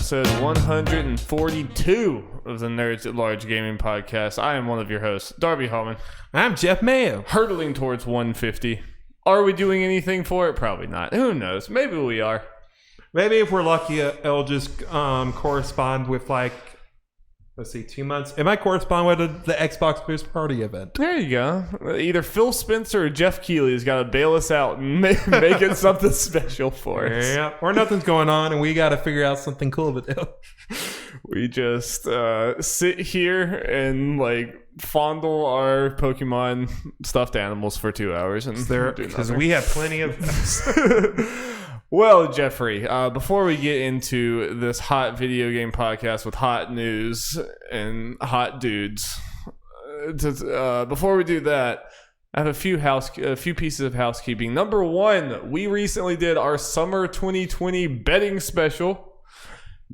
episode 142 of the Nerds at Large Gaming Podcast. I am one of your hosts, Darby Hallman. I'm Jeff Mayo. Hurtling towards 150. Are we doing anything for it? Probably not. Who knows? Maybe we are. Maybe if we're lucky, it'll just correspond with, like, let's see, 2 months. It might correspond with the Xbox Boost Party event. There you go. Either Phil Spencer or Jeff Keighley's got to bail us out and make it something special for us. Yeah, or nothing's going on, and we got to figure out something cool to do. We just sit here and, like, fondle our Pokemon stuffed animals for 2 hours. Because we have plenty of Well, Jeffrey, before we get into this hot video game podcast with hot news and hot dudes, before we do that, I have a few pieces of housekeeping. Number one, we recently did our summer 2020 betting special.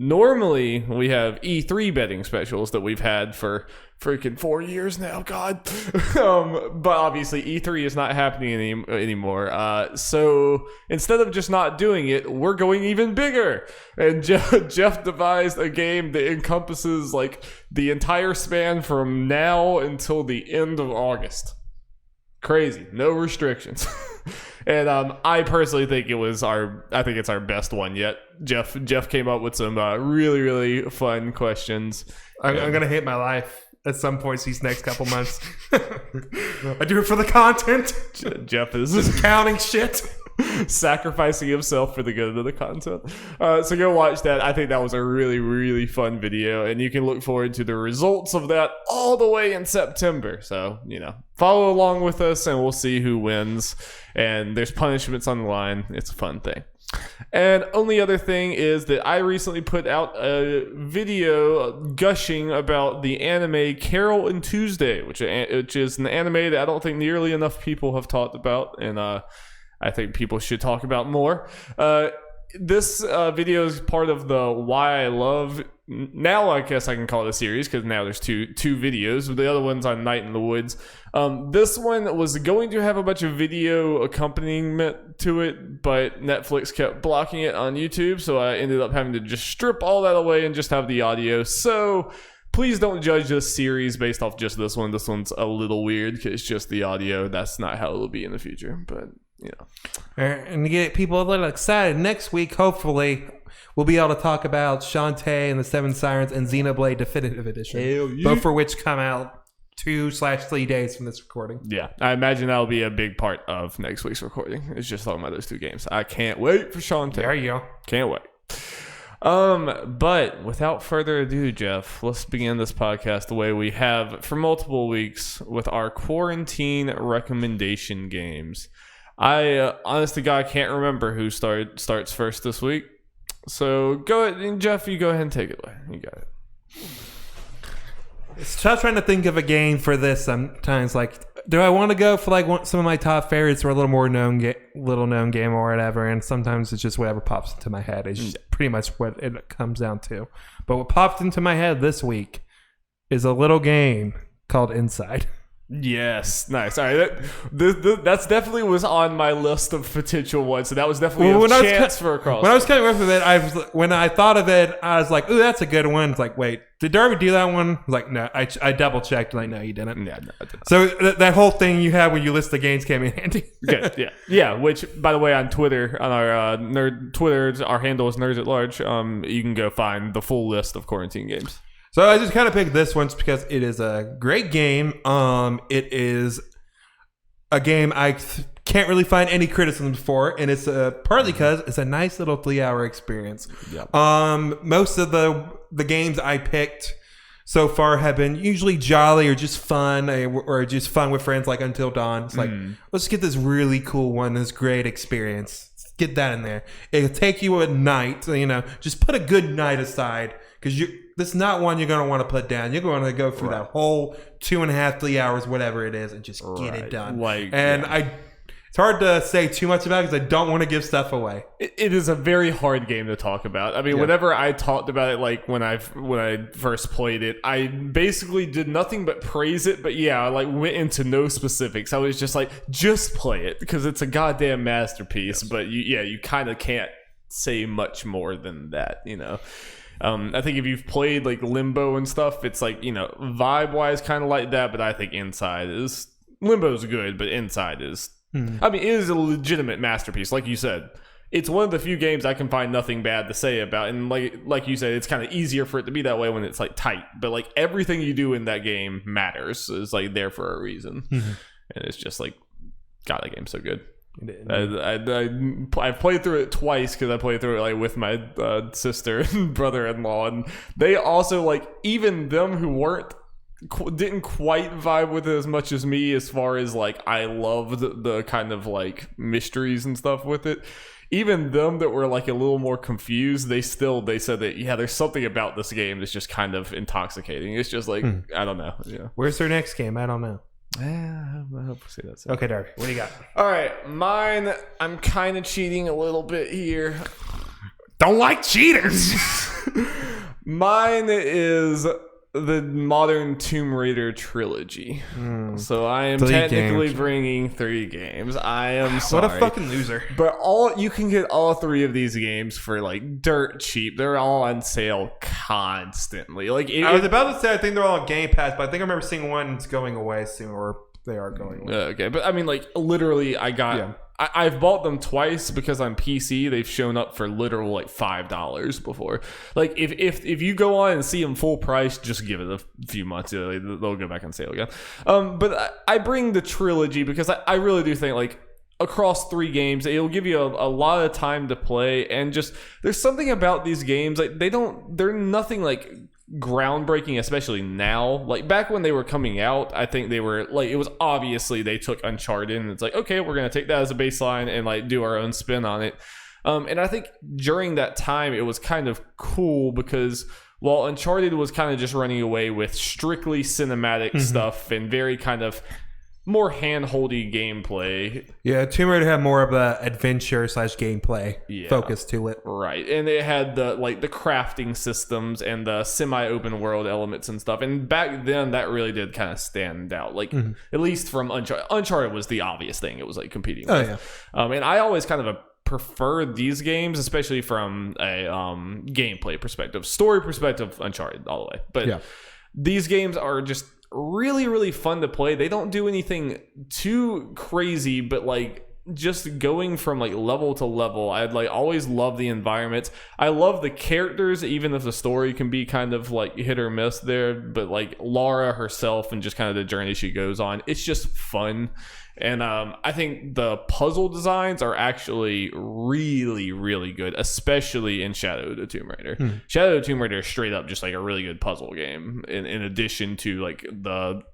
Normally, we have E3 betting specials that we've had for freaking 4 years now, God. But obviously, E3 is not happening anymore. So instead of just not doing it, we're going even bigger. And Jeff devised a game that encompasses like the entire span from now until the end of August. Crazy, no restrictions. And I personally think it's our best one yet. Jeff came up with some really, really fun questions. I'm going to hate my life at some points these next couple months. I do it for the content. Jeff is just counting shit. Sacrificing himself for the good of the content. So go watch that. I think that was a really, really fun video, and you can look forward to the results of that all the way in September. So, follow along with us, and we'll see who wins. And there's punishments on the line. It's a fun thing. And only other thing is that I recently put out a video gushing about the anime Carol and Tuesday, which is an anime that I don't think nearly enough people have talked about, and I think people should talk about more. This video is part of the Why I Love. Now I guess I can call it a series because now there's two videos. The other one's on Night in the Woods. This one was going to have a bunch of video accompaniment to it, but Netflix kept blocking it on YouTube, so I ended up having to just strip all that away and just have the audio. So please don't judge this series based off just this one. This one's a little weird because it's just the audio. That's not how it'll be in the future, but and to get people a little excited, next week hopefully we'll be able to talk about Shantae and the Seven Sirens and Xenoblade Definitive Edition, both for which come out 2/3 days from this recording. Yeah, I imagine that'll be a big part of next week's recording. It's just talking about those two games. I can't wait for Shantae. There you go. Can't wait. But without further ado, Jeff, let's begin this podcast the way we have for multiple weeks with our quarantine recommendation games. I, honest to God, can't remember who starts first this week. So go ahead, and Jeff, you go ahead and take it away. You got it. It's tough trying to think of a game for this sometimes. Like, do I want to go for like some of my top favorites or a little more known game or whatever? And sometimes it's just whatever pops into my head. It's just pretty much what it comes down to. But what popped into my head this week is a little game called Inside. Yes, nice. All right, that's definitely was on my list of potential ones. So that was definitely a chance for a cross. When I was coming up with it, when I thought of it, I was like, "Ooh, that's a good one." It's like, wait, did Darby do that one? I was like, no, I double checked. Like, no, you didn't. Yeah, no, I did not. So that whole thing you had when you list the games came in handy. Good, yeah. Which, by the way, on Twitter, on our Twitter, our handle is Nerds at Large. You can go find the full list of quarantine games. So I just kind of picked this one because it is a great game. It is a game I can't really find any criticisms for, and it's partly because it's a nice little 3-hour experience. Yep. Most of the games I picked so far have been usually jolly or just fun, or just fun with friends, like Until Dawn. It's like, let's get this really cool one, this great experience. Let's get that in there. It'll take you a night, just put a good night aside, because this is not one you're going to want to put down. You're going to go through that whole 2.5, 3 hours, whatever it is, and just get it done. It's hard to say too much about it because I don't want to give stuff away. It is a very hard game to talk about. I mean, whenever I talked about it, like when I first played it, I basically did nothing but praise it. But yeah, I went into no specifics. I was just like, just play it because it's a goddamn masterpiece. Yes. But you kind of can't say much more than that, I think if you've played like Limbo and stuff, it's like, vibe wise kind of like that, but I think Limbo's good, but Inside is I mean, it is a legitimate masterpiece. Like you said, it's one of the few games I can find nothing bad to say about, and like you said, it's kind of easier for it to be that way when it's like tight, but like everything you do in that game matters. It's like there for a reason. And it's just like, God, that game's so good. I've played through it twice because I played through it like with my sister and brother-in-law, and they also like, even them who didn't quite vibe with it as much as me, as far as like I loved the kind of like mysteries and stuff with it. Even them that were like a little more confused, they said that there's something about this game that's just kind of intoxicating. It's just like I don't know. Yeah. Where's their next game? I don't know. I hope we'll see that soon. Okay, Darby, what do you got? All right, mine. I'm kind of cheating a little bit here. Don't like cheaters. Mine is the modern Tomb Raider trilogy. So I am technically bringing 3 games. I am sorry. What a fucking loser. But you can get all 3 of these games for like dirt cheap. They're all on sale constantly. Like I was about to say, I think they're all on Game Pass, but I think I remember seeing one's going away soon, or they are going away. Okay, but I mean, like literally, I've bought them twice because on PC they've shown up for literal like $5 before. Like if you go on and see them full price, just give it a few months. They'll go back on sale again. But I bring the trilogy because I really do think like across 3 games, it'll give you a lot of time to play, and just there's something about these games like they're nothing like groundbreaking, especially now. Like back when they were coming out, I think they were like, it was obviously they took Uncharted and it's like, okay, we're gonna take that as a baseline and like do our own spin on it. And I think during that time it was kind of cool because while Uncharted was kind of just running away with strictly cinematic stuff and very kind of more hand-holdy gameplay. Yeah, Tomb Raider had more of a adventure/gameplay focus to it. Right. And it had the crafting systems and the semi-open world elements and stuff. And back then that really did kind of stand out. Like at least from Uncharted. Uncharted was the obvious thing it was like competing with. And I always kind of prefer these games, especially from a gameplay perspective. Story perspective, Uncharted all the way. But these games are just really, really fun to play. They don't do anything too crazy, but like just going from like level to level, I'd like always love the environments. I love the characters, even if the story can be kind of like hit or miss there. But like Lara herself and just kind of the journey she goes on, it's just fun. And I think the puzzle designs are actually really, really good, especially in Shadow of the Tomb Raider. Shadow of the Tomb Raider is straight up just like a really good puzzle game, in addition to like the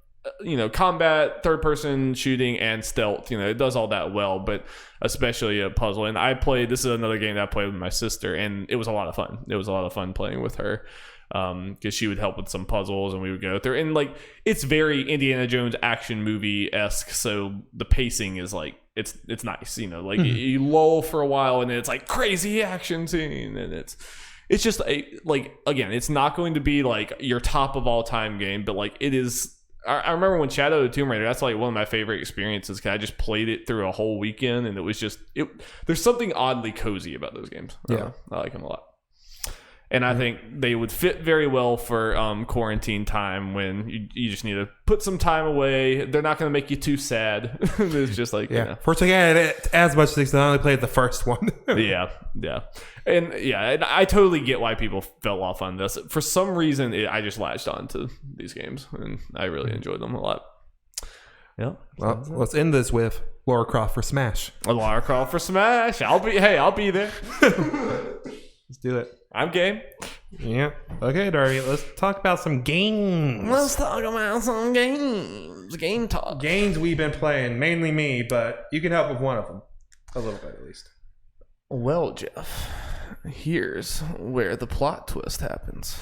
combat, third person shooting, and stealth. It does all that well, but especially a puzzle. And this is another game that I played with my sister, and it was a lot of fun. It was a lot of fun playing with her. Because she would help with some puzzles and we would go through, and like it's very Indiana Jones action movie-esque, so the pacing is like it's nice, like you lull for a while and then it's like crazy action scene, and it's just again, it's not going to be like your top of all time game, but like it is. I remember when Shadow of the Tomb Raider, that's like one of my favorite experiences because I just played it through a whole weekend, and it was just there's something oddly cozy about those games. I like them a lot. And I think they would fit very well for quarantine time when you just need to put some time away. They're not going to make you too sad. It's just like, Fortunately, I had as much as I only played the first one. And I totally get why people fell off on this. For some reason, I just latched on to these games, and I really enjoyed them a lot. Yeah. Well, let's end this with Lara Croft for Smash. Lara Croft for Smash. I'll be there. Let's do it. I'm game. Yeah. Okay, Darby. Let's talk about some games. Let's talk about some games. Game talk. Games we've been playing, mainly me, but you can help with one of them. A little bit, at least. Well, Jeff, here's where the plot twist happens.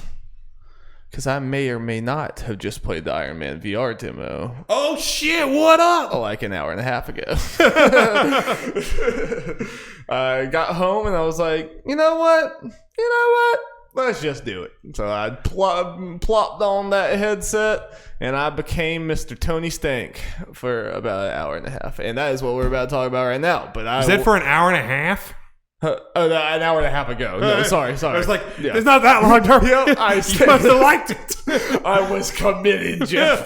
Because I may or may not have just played the Iron Man VR demo. Oh, shit. What up? Like an hour and a half ago. I got home and I was like, you know what? Let's just do it. So I plopped on that headset and I became Mr. Tony Stank for about an hour and a half. And that is what we're about to talk about right now. But is it for an hour and a half? An hour and a half ago. No, sorry. I was like, it's not that long, Darby. I must have liked it. I was committed, Jeff.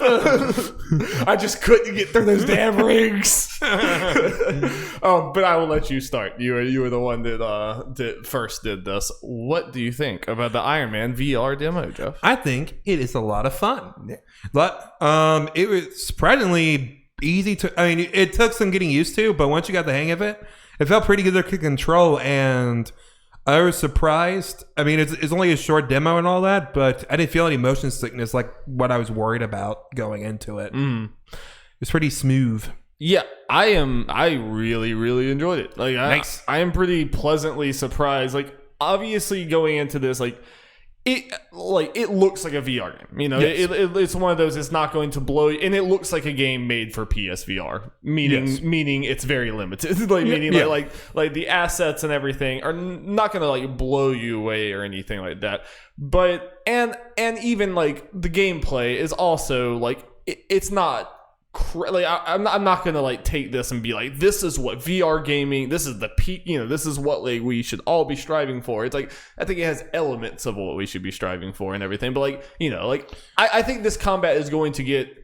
I just couldn't get through those damn rings. But I will let you start. You were the one that first did this. What do you think about the Iron Man VR demo, Jeff? I think it is a lot of fun. But it was surprisingly easy to. I mean, it took some getting used to, but once you got the hang of it, it felt pretty good to control, and I was surprised. I mean, it's only a short demo and all that, but I didn't feel any motion sickness like what I was worried about going into it. It's pretty smooth. Yeah, I really, really enjoyed it. Like, nice. I am pretty pleasantly surprised. Like, obviously going into this, like, it looks like a VR game. You know, yes. It's one of those. It's not going to blow you, and it looks like a game made for PSVR. Meaning it's very limited. Like the assets and everything are not going to like blow you away or anything like that. But and even like the gameplay is also like it's not. Like I'm not gonna like take this and be like, this is what VR gaming, this is the peak, you know, this is what like we should all be striving for. It's like I think it has elements of what we should be striving for and everything, but like, you know, like I think this combat is going to get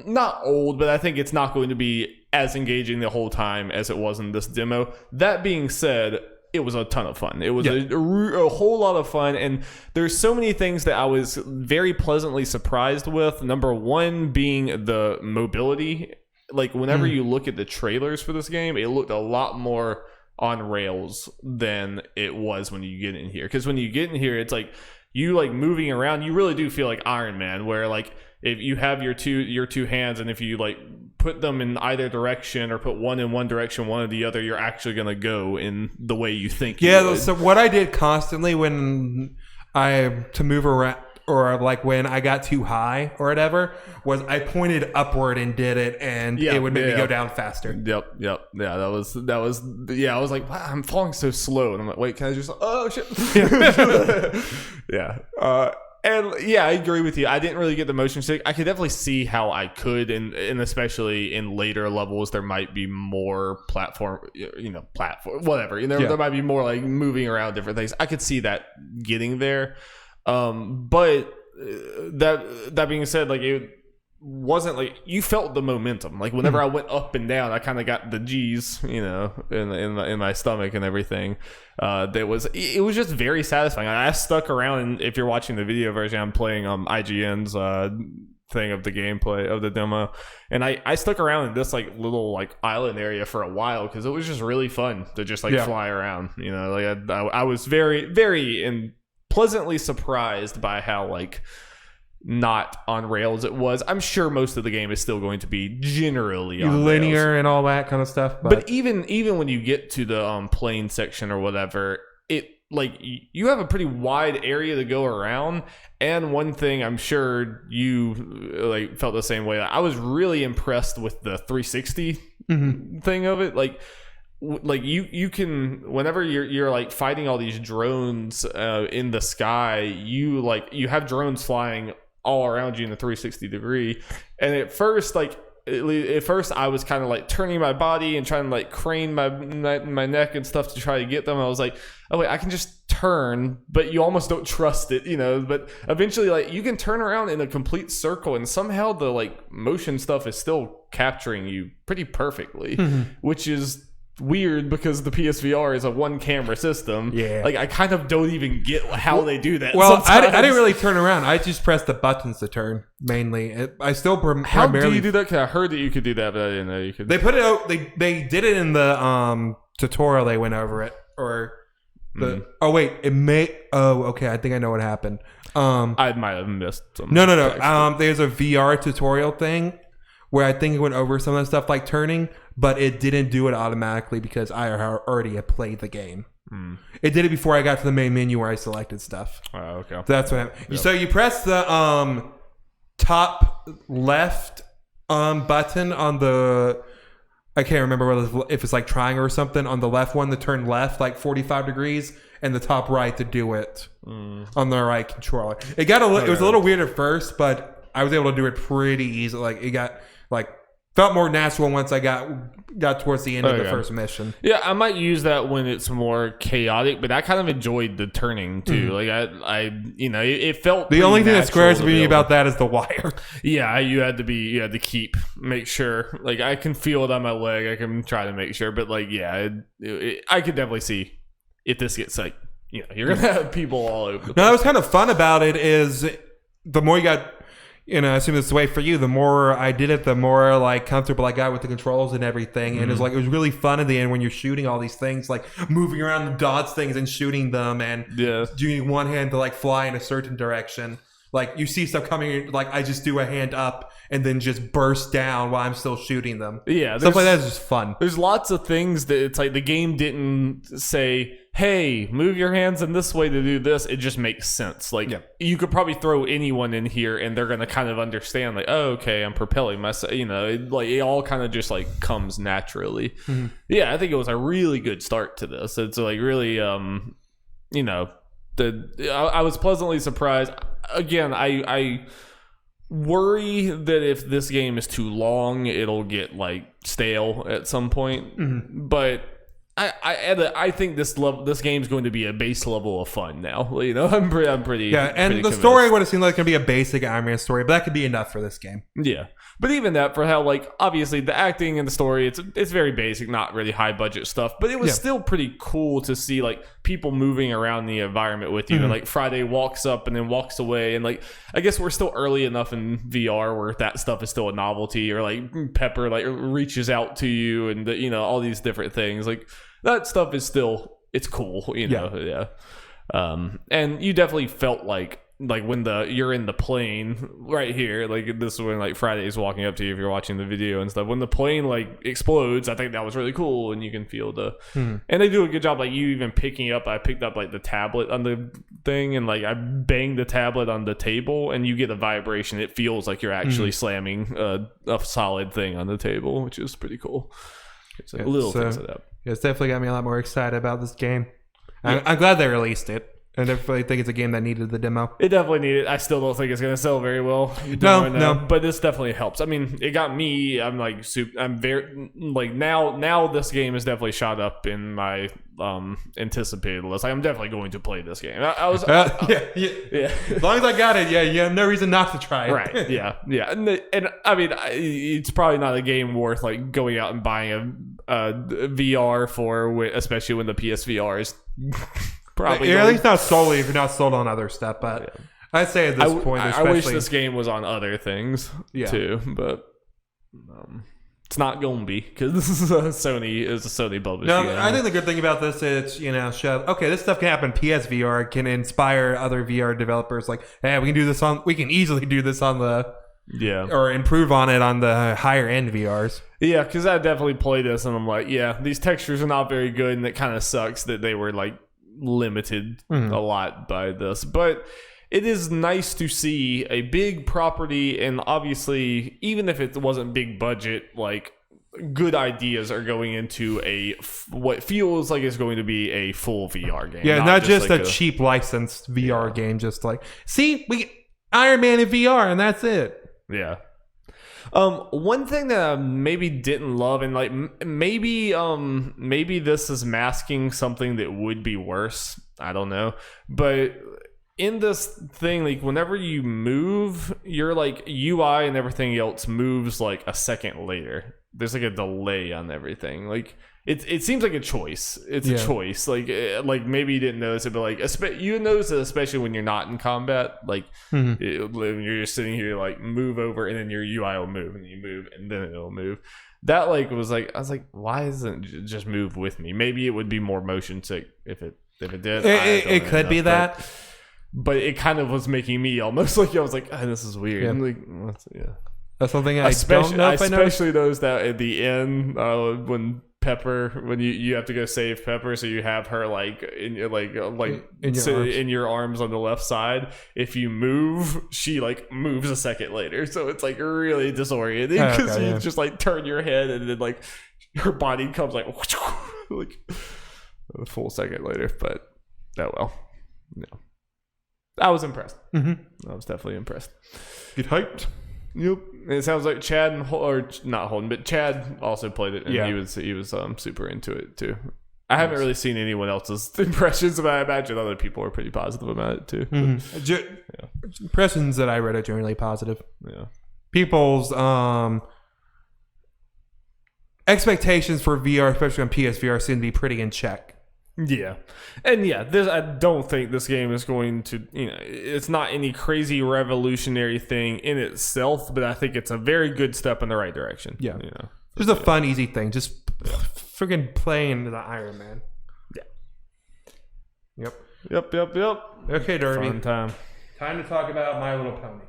not old, but I think it's not going to be as engaging the whole time as it was in this demo. That being said, it was a ton of fun. It was a whole lot of fun, and there's so many things that I was very pleasantly surprised with. Number one being the mobility. Like, whenever you look at the trailers for this game, it looked a lot more on rails than it was when you get in here. Because when you get in here, it's like you like moving around. You really do feel like Iron Man, where like if you have your two hands, and if you like put them in either direction or put one in one direction, one in the other, you're actually going to go in the way you think you would. So what I did constantly when to move around, or like when I got too high or whatever, was I pointed upward and did it, and it would make me go down faster. Yep. Yeah, that was I was like, wow, I'm falling so slow, and I'm like, wait, can I just shit? Yeah. And yeah, I agree with you. I didn't really get the motion sick. I could definitely see how I could, and especially in later levels, there might be more platform, whatever. There might be more like moving around different things. I could see that getting there. But that being said, like it wasn't like you felt the momentum. Like whenever I went up and down, I kind of got the G's, in my stomach and everything. It was just very satisfying. I stuck around, and if you're watching the video version, I'm playing IGN's thing of the gameplay of the demo, and I stuck around in this like little like island area for a while because it was just really fun to just like fly around. I was very, very pleasantly surprised by how like not on rails it was. I'm sure most of the game is still going to be generally on linear rails and all that kind of stuff. But even when you get to the plane section or whatever, it like you have a pretty wide area to go around. And one thing I'm sure you like felt the same way. I was really impressed with the 360 thing of it. Like you can, whenever you're like fighting all these drones in the sky, you have drones flying all around you in the 360 degree. And at first I was kind of like turning my body and trying to like crane my neck and stuff to try to get them. I was like, oh wait, I can just turn, but you almost don't trust it, but eventually like you can turn around in a complete circle, and somehow the like motion stuff is still capturing you pretty perfectly, which is weird because the PSVR is a one camera system. Like I kind of don't even get how they do that. Well, I didn't really turn around. I just pressed the buttons to turn mainly. I still how do you do that? Because I heard that you could do that, but I didn't know you could. They put it out. They did it in the tutorial. They went over it, or the okay, I think I know what happened. I might have missed some. No. There's a VR tutorial thing where I think it went over some of the stuff like turning, but it didn't do it automatically because I already had played the game. It did it before I got to the main menu where I selected stuff. Oh, okay. That's what happened. Yep. So you press the top left button on the... I can't remember if it's like triangle or something. On the left one to turn left like 45 degrees, and the top right to do it on the right controller. It was a little weird at first, but I was able to do it pretty easily. Like it got like felt more natural once I got towards the end of the first mission. Yeah, I might use that when it's more chaotic, but I kind of enjoyed the turning too. Like I it felt the only thing that squares me about that is the wire. Yeah, you had to make sure. Like I can feel it on my leg. I can try to make sure, but like I could definitely see if this gets like you're gonna have people all over. Now, what's kind of fun about it is the more you got. I assume it's the way for you. The more I did it, the more like comfortable I got with the controls and everything. And it was really fun in the end when you're shooting all these things, like moving around the dodge things and shooting them, and doing one hand to like fly in a certain direction. Like you see stuff coming, like I just do a hand up and then just burst down while I'm still shooting them. Yeah, stuff like that is just fun. There's lots of things that it's like the game didn't say, hey, move your hands in this way to do this. It just makes sense. Like you could probably throw anyone in here and they're gonna kind of understand. Like, oh, okay, I'm propelling myself. It all kind of just like comes naturally. Mm-hmm. Yeah, I think it was a really good start to this. It's like really, I was pleasantly surprised. Again, I worry that if this game is too long, it'll get like stale at some point. Mm-hmm. But I think this game's going to be a base level of fun now. I'm pretty and pretty the story would have seemed like it's gonna be a basic Iron Man story, but that could be enough for this game. Yeah, but even that, for how like obviously the acting and the story, it's very basic, not really high budget stuff, but it was still pretty cool to see like people moving around the environment with you. Mm-hmm. And like Friday walks up and then walks away, and like I guess we're still early enough in VR where that stuff is still a novelty, or like Pepper like reaches out to you, and all these different things like. That stuff is still, it's cool, yeah. And you definitely felt like when you're in the plane right here, like this is when like Friday's walking up to you if you're watching the video and stuff. When the plane like explodes, I think that was really cool, and you can feel and they do a good job like you even picking up. I picked up like the tablet on the thing, and like I banged the tablet on the table, and you get a vibration. It feels like you're actually slamming a solid thing on the table, which is pretty cool. It's little things like that. It's definitely got me a lot more excited about this game. I'm glad they released it. I definitely think it's a game that needed the demo. It definitely needed. I still don't think it's going to sell very well. No. But this definitely helps. I mean, it got me. I'm like, I'm very like now. This game is definitely shot up in my anticipated list. Like, I'm definitely going to play this game. I was yeah. As long as I got it, you have no reason not to try it. Right? Yeah. And I mean, it's probably not a game worth like going out and buying a VR for, especially when the PSVR is. Probably at least not solely if you're not sold on other stuff, but I'd say at this point especially, I wish this game was on other things too, but it's not going to be because this is a Sony published game. I think the good thing about this is this stuff can happen. PSVR can inspire other VR developers like, hey, we can easily do this on the or improve on it on the higher end VRs. Yeah, because I definitely play this and I'm like, these textures are not very good, and it kind of sucks that they were like limited a lot by this, but it is nice to see a big property, and obviously even if it wasn't big budget, like good ideas are going into what feels like it's going to be a full VR game. Not just like a cheap licensed VR game, just like we get Iron Man in VR and that's it. One thing that I maybe didn't love, and like maybe this is masking something that would be worse. I don't know, but in this thing, like whenever you move, your like UI and everything else moves like a second later. There's like a delay on everything. Like it seems like a choice. It's a choice. Like maybe you didn't notice it, but like you notice it especially when you're not in combat. Like when you're just sitting here, like move over, and then your UI will move, and you move, and then it'll move. That like was like I was like, why doesn't it just move with me? Maybe it would be more motion sick if it did. It could be that. But it kind of was making me almost like I was like, this is weird. Yeah. Like, that's something I don't know if I know. Especially those that at the end when Pepper, when you have to go save Pepper, so you have her like in your arms on the left side. If you move, she like moves a second later, so it's like really disorienting because you just like turn your head and then like her body comes like a full second later. But I was impressed. I was definitely impressed. Get hyped. Yep. It sounds like Chad or not Holden, but Chad also played it, and Yeah. he was super into it too. I haven't really seen anyone else's impressions, but I imagine other people are pretty positive about it too. Impressions that I read are generally positive. Yeah. People's expectations for VR, especially on PSVR, seem to be pretty in check. Yeah. And yeah, I don't think this game is going to, it's not any crazy revolutionary thing in itself, but I think it's a very good step in the right direction. Yeah. Just a fun, easy thing. Just freaking playing the Iron Man. Yeah. Yep. Okay, Darby. Fun time. Time to talk about My Little Pony.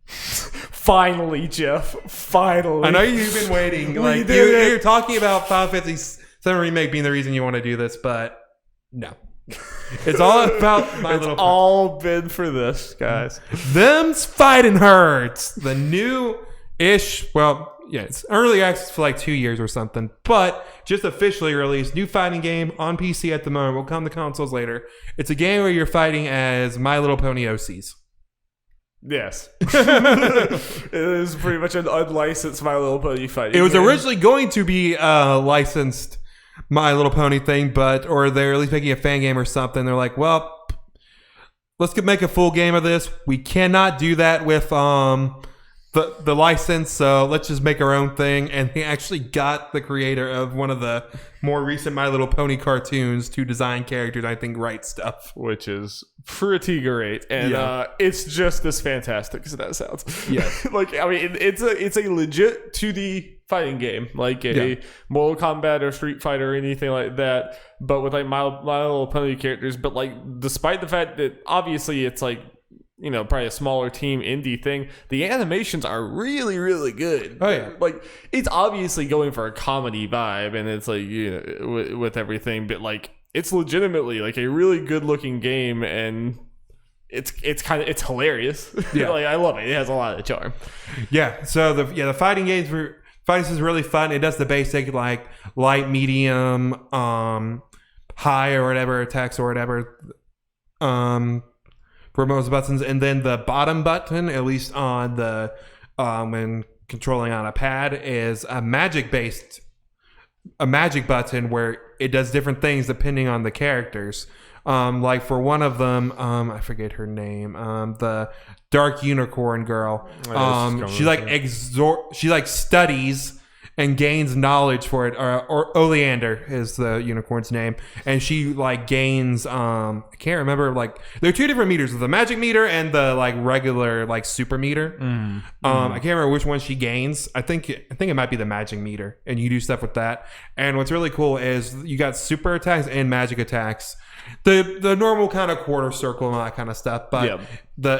Finally, Jeff. Finally. I know you've been waiting. Like you're talking about Final Fantasy VII Remake being the reason you want to do this, but no. It's all about My Little Pony. It's all been for this, guys. Them's Fightin Herds. The new-ish, well, yeah, it's early access for like 2 years or something, but just officially released. New fighting game on PC at the moment. Will come to consoles later. It's a game where you're fighting as My Little Pony OCs. Yes. It is pretty much an unlicensed My Little Pony fighting. It was originally going to be a licensed My Little Pony thing, or they're at least making a fan game or something. They're like, well, let's make a full game of this. We cannot do that with the license, so let's just make our own thing. And they actually got the creator of one of the more recent My Little Pony cartoons to design characters, I think, write stuff. Which is pretty great. And it's just as fantastic as that sounds. Yeah. Like, I mean, it's a legit 2D fighting game, like a Mortal Kombat or Street Fighter or anything like that, but with like My Little Pony characters. But like, despite the fact that obviously it's like, probably a smaller team indie thing, the animations are really, really good. Oh yeah. Like, it's obviously going for a comedy vibe, and it's like, with everything, but like, it's legitimately like a really good looking game, and it's hilarious. Yeah. Like, I love it. It has a lot of charm. Yeah. So the fighting games fighting is really fun. It does the basic like light, medium, high or whatever attacks or whatever. For most buttons, and then the bottom button, at least on the when controlling on a pad, is a magic button where it does different things depending on the characters. Like for one of them, I forget her name, the dark unicorn girl. She studies and gains knowledge for it, or Oleander is the unicorn's name, and she like gains I can't remember, like there are two different meters, the magic meter and the like regular like super meter. I can't remember which one she gains. I think it might be the magic meter, and you do stuff with that. And what's really cool is you got super attacks and magic attacks, the normal kind of quarter circle and all that kind of stuff, but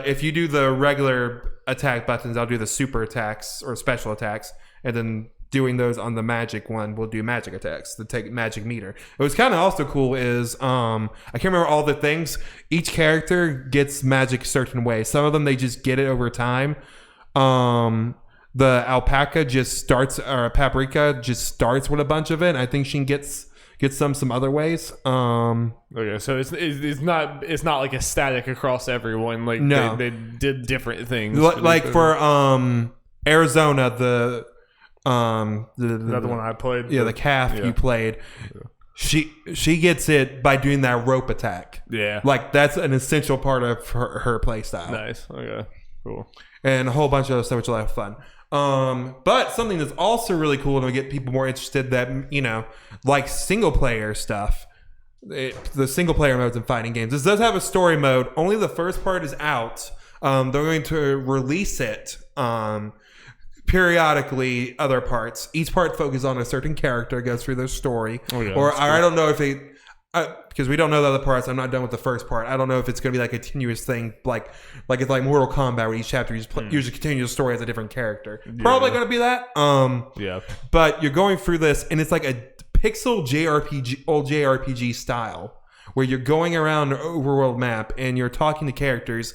if you do the regular attack buttons, I'll do the super attacks or special attacks, and then doing those on the magic one will do magic attacks, the take magic meter. It was kind of also cool is I can't remember all the things. Each character gets magic certain ways. Some of them they just get it over time. The alpaca just starts, or paprika just starts with a bunch of it. I think she gets some other ways. Okay, so it's not like a static across everyone. Like, no, they did different things. Like for Arizona, the another one I played. Yeah, the calf you played. Yeah. She gets it by doing that rope attack. Yeah, like that's an essential part of her play style. Nice. Okay. Cool. And a whole bunch of other stuff, which is a lot of fun. But something that's also really cool to get people more interested, that like single player stuff. The single player modes in fighting games. This does have a story mode. Only the first part is out. They're going to release it. Periodically, other parts. Each part focuses on a certain character, goes through their story. I don't know if because we don't know the other parts. I'm not done with the first part. I don't know if it's going to be like a continuous thing, like it's like Mortal Kombat, where each chapter you just usually continue the story as a different character. Probably going to be that. But you're going through this, and it's like a pixel old JRPG style, where you're going around an overworld map and you're talking to characters,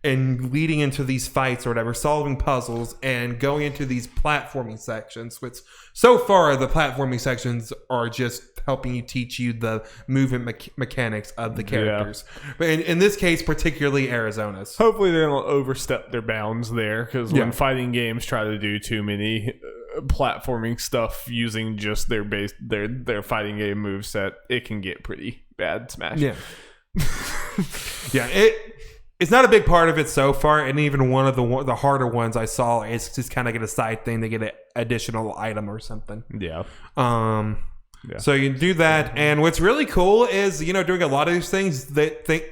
and leading into these fights or whatever, solving puzzles and going into these platforming sections, which so far the platforming sections are just helping you teach you the movement mechanics of the characters. But in this case, particularly Arizona's. Hopefully they don't overstep their bounds there, because when fighting games try to do too many platforming stuff using just their fighting game moveset, it can get pretty bad. Smash. Yeah. It's not a big part of it so far, and even one of the harder ones I saw is just kind of get a side thing to get an additional item or something. Yeah. So you can do that, and what's really cool is, you know, doing a lot of these things, they think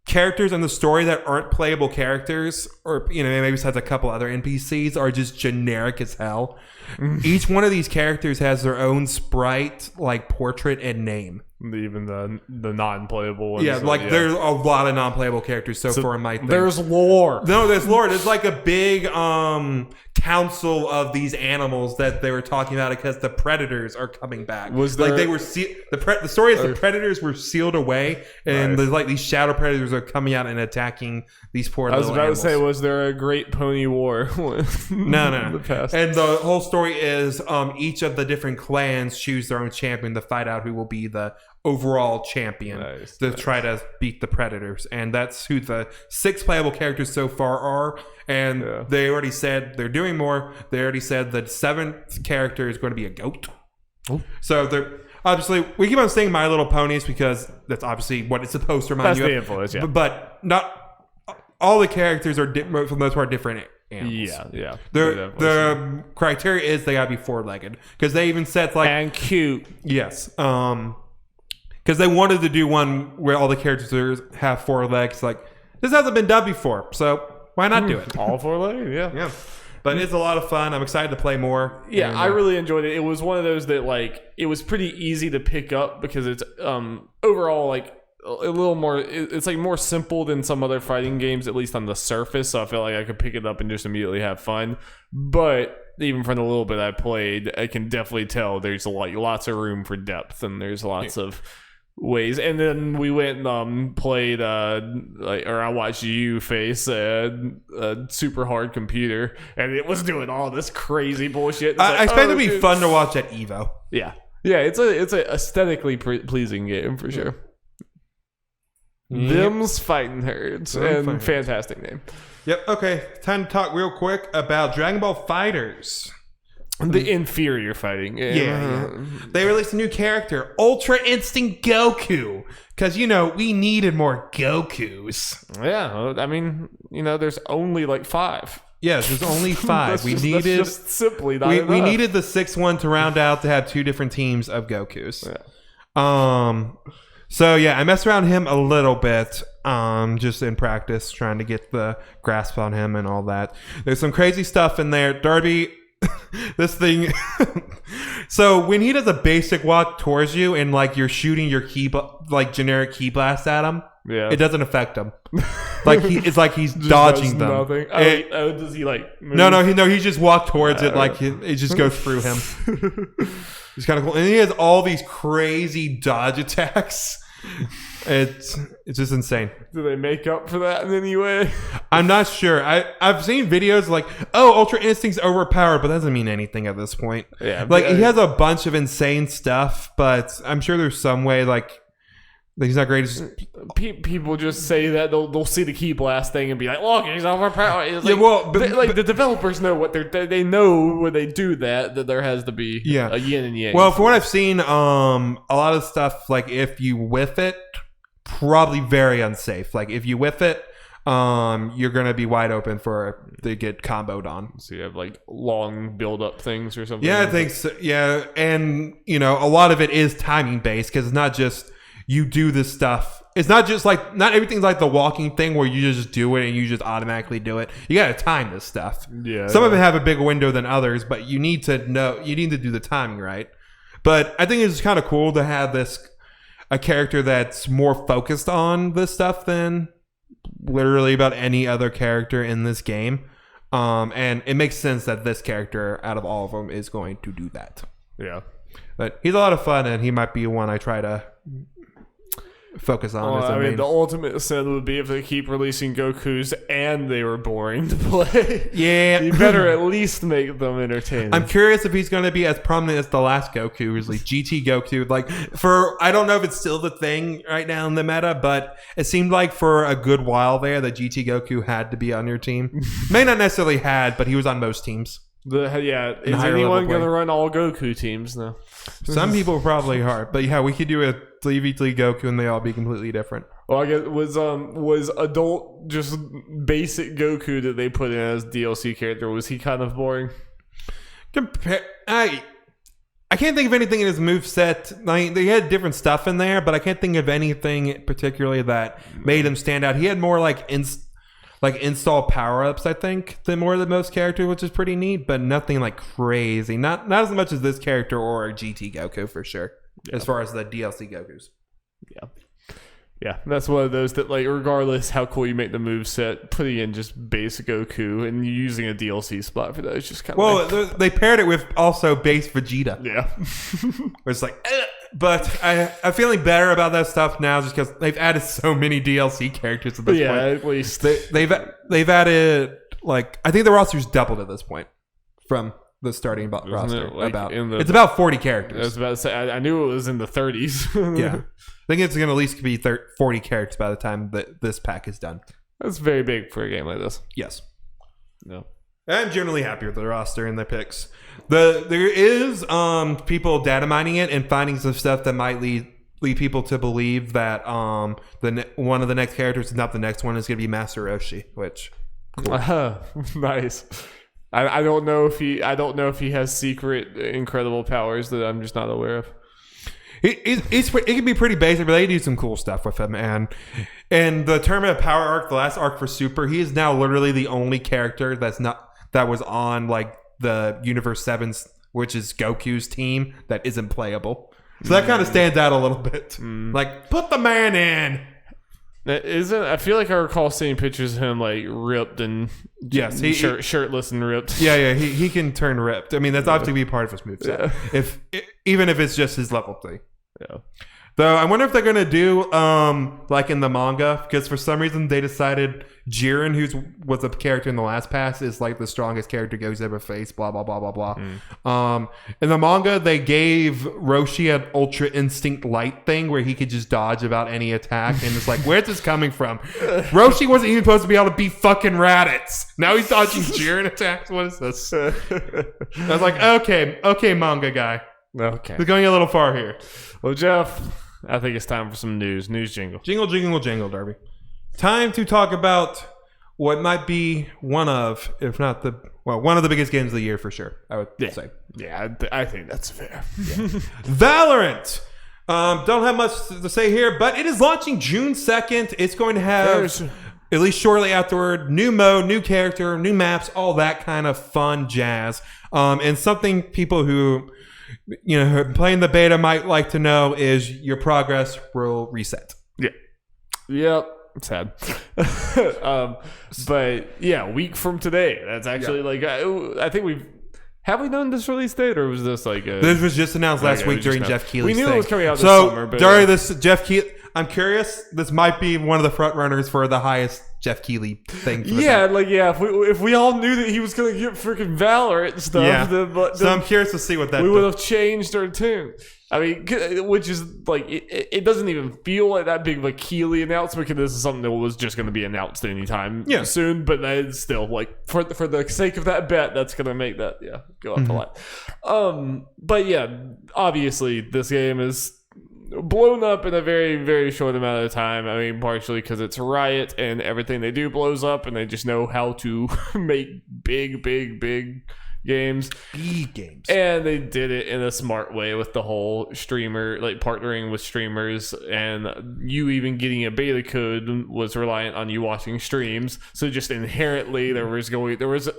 characters in the story that aren't playable characters, or, you know, maybe besides a couple other NPCs, are just generic as hell. Each one of these characters has their own sprite, like portrait and name. Even the non-playable ones. Yeah, like there's a lot of non-playable characters so far in my thing. There's lore. No, there's lore. There's like a big council of these animals that they were talking about because the predators are coming back. Was there, like they were the story is the predators were sealed away, and there's like these shadow predators are coming out and attacking these poor little animals. I was about to say, was there a great pony war? No. In the past? And the whole story is each of the different clans choose their own champion to fight out who will be the overall champion to try to beat the predators, and that's who the 6 playable characters so far are. And they already said they're doing more. They already said the 7th character is going to be a goat. So they're obviously, we keep on saying My Little Ponies because that's obviously what it's supposed to remind you of. That's the influence, but not all the characters are for the most part different animals. Yeah. The criteria is they gotta be 4-legged, because they even said like, and cute. Yes. Because they wanted to do one where all the characters have 4 legs. Like, this hasn't been done before, so why not do it? All 4-legged, yeah. But it's a lot of fun. I'm excited to play more. Yeah, I really enjoyed it. It was one of those that, like, it was pretty easy to pick up because it's overall like a little more. It's like more simple than some other fighting games, at least on the surface. So I felt like I could pick it up and just immediately have fun. But even from the little bit I played, I can definitely tell there's lots of room for depth, and there's lots of ways. And then we went and played I watched you face a super hard computer, and it was doing all this crazy bullshit. I expect it to be fun to watch at Evo. Yeah, it's a aesthetically pleasing game for sure. Them's Fightin Herds, and fantastic name. Yep. Okay, time to talk real quick about Dragon Ball Fighterz. The inferior fighting game. Yeah. They released a new character, Ultra Instinct Goku. Because, you know, we needed more Gokus. Yeah, I mean, you know, there's only like 5. Yes, there's only 5. That's just simply not enough. We needed the 6th one to round out to have 2 different teams of Gokus. Yeah. So, yeah, I messed around him a little bit, just in practice, trying to get the grasp on him and all that. There's some crazy stuff in there. Darby... this thing so when he does a basic walk towards you and like you're shooting your generic key blast at him, it doesn't affect him. Like it's like he's dodging them. Nothing. Does he like move? No, he just walked towards it, like it just goes through him. It's kind of cool, and he has all these crazy dodge attacks. It's just insane. Do they make up for that in any way? I'm not sure. I've seen videos like, Ultra Instinct's overpowered, but that doesn't mean anything at this point. Yeah, like he has a bunch of insane stuff, but I'm sure there's some way like he's not great. People just say that they'll see the key blast thing and be like, "Look, he's overpowered." It's like, but the developers know what they know when they do that there has to be a yin and yang. Well, from what I've seen, a lot of stuff like if you whiff it, probably very unsafe. Like if you whiff it, you're gonna be wide open to get comboed on. So you have like long build up things or something. Yeah, I think so. Yeah, and you know, a lot of it is timing based because it's not just you do this stuff. It's not just like, not everything's like the walking thing where you just do it and you just automatically do it. You gotta time this stuff. Yeah. Some of it have a bigger window than others, but you need to do the timing right. But I think it's kind of cool to have a character that's more focused on this stuff than literally about any other character in this game. And it makes sense that this character out of all of them is going to do that. Yeah. But he's a lot of fun, and he might be one I try to focus on. Well, as I mean, the ultimate sin would be if they keep releasing Gokus and they were boring to play. Yeah. You better at least make them entertaining. I'm curious if he's going to be as prominent as the last Goku, who's like GT Goku. Like, I don't know if it's still the thing right now in the meta, but it seemed like for a good while there, that GT Goku had to be on your team. May not necessarily had, but he was on most teams. Is anyone going to run all Goku teams? No. Some people probably are, but yeah, we could do a 3v3 Goku and they all be completely different. Well, I guess was adult just basic Goku that they put in as DLC character, was he kind of boring? I can't think of anything in his moveset. Like, they had different stuff in there, but I can't think of anything particularly that made him stand out. He had more like install power-ups, I think, than most characters, which is pretty neat, but nothing like crazy. Not as much as this character or GT Goku for sure, as far as the DLC Gokus. Yeah, that's one of those that, like, regardless how cool you make the moveset, putting in just base Goku and using a DLC spot for that is just kind of they paired it with also base Vegeta. Yeah. It's like, but I'm feeling better about that stuff now just because they've added so many DLC characters at this point. At least. They've added, like, I think the roster's doubled at this point from the starting roster. It's about 40 characters. I was about to say, I knew it was in the 30s. Yeah. I think it's going to at least be 40 characters by the time that this pack is done. That's very big for a game like this. Yes. No. I'm generally happy with the roster and the picks. There is people data mining it and finding some stuff that might lead people to believe that one of the next characters, not the next one, is going to be Master Roshi, which cool. Nice. I don't know if he has secret incredible powers that I'm just not aware of. It can be pretty basic, but they do some cool stuff with him. And the Tournament of Power arc, the last arc for Super, he is now literally the only character that was on like the Universe 7's, which is Goku's team, that isn't playable. So that kind of stands out a little bit. Like, put the man in. I feel like I recall seeing pictures of him like ripped and shirtless and ripped. Yeah, he can turn ripped. I mean, that's obviously be part of his moveset. Yeah. Even if it's just his level 3. Yeah. Though I wonder if they're gonna do like in the manga, because for some reason they decided Jiren, who was a character in the last pass, is like the strongest character Goku's ever faced. Blah blah blah blah blah. In the manga, they gave Roshi an Ultra Instinct Light thing where he could just dodge about any attack, and it's like, where's this coming from? Roshi wasn't even supposed to be able to beat fucking Raditz. Now he's dodging Jiren attacks. What is this? I was like, okay, manga guy. Okay, we're going a little far here. Well, Jeff, I think it's time for some news. News jingle. Jingle, Darby. Time to talk about what might be one of the biggest games of the year for sure, I would say. Yeah, I think that's fair. Yeah. Valorant. Don't have much to say here, but it is launching June 2nd. It's going to have, at least shortly afterward, new mode, new character, new maps, all that kind of fun jazz. And something people who playing the beta might like to know is your progress will reset. Yeah. Yep. Sad. But yeah, a week from today. That's actually I think have we done this release date, or was this like this was just announced last week during Jeff Keighley's thing. We knew it was coming out this summer. But during this Jeff Keighley, I'm curious, this might be one of the front runners for the highest Jeff Keighley thing. If we all knew that he was going to get freaking Valorant stuff, so I'm curious to see what that we would have changed our tune. I mean, which is like, it doesn't even feel like that big of a Keighley announcement, because this is something that was just going to be announced anytime soon, but it's still like, for the sake of that bet, that's going to make that go up a lot. But yeah, obviously this game is blown up in a very, very short amount of time. I mean, partially because it's Riot and everything they do blows up, and they just know how to make big games. Big games. And they did it in a smart way with the whole streamer, like partnering with streamers, and you even getting a beta code was reliant on you watching streams. So just inherently there was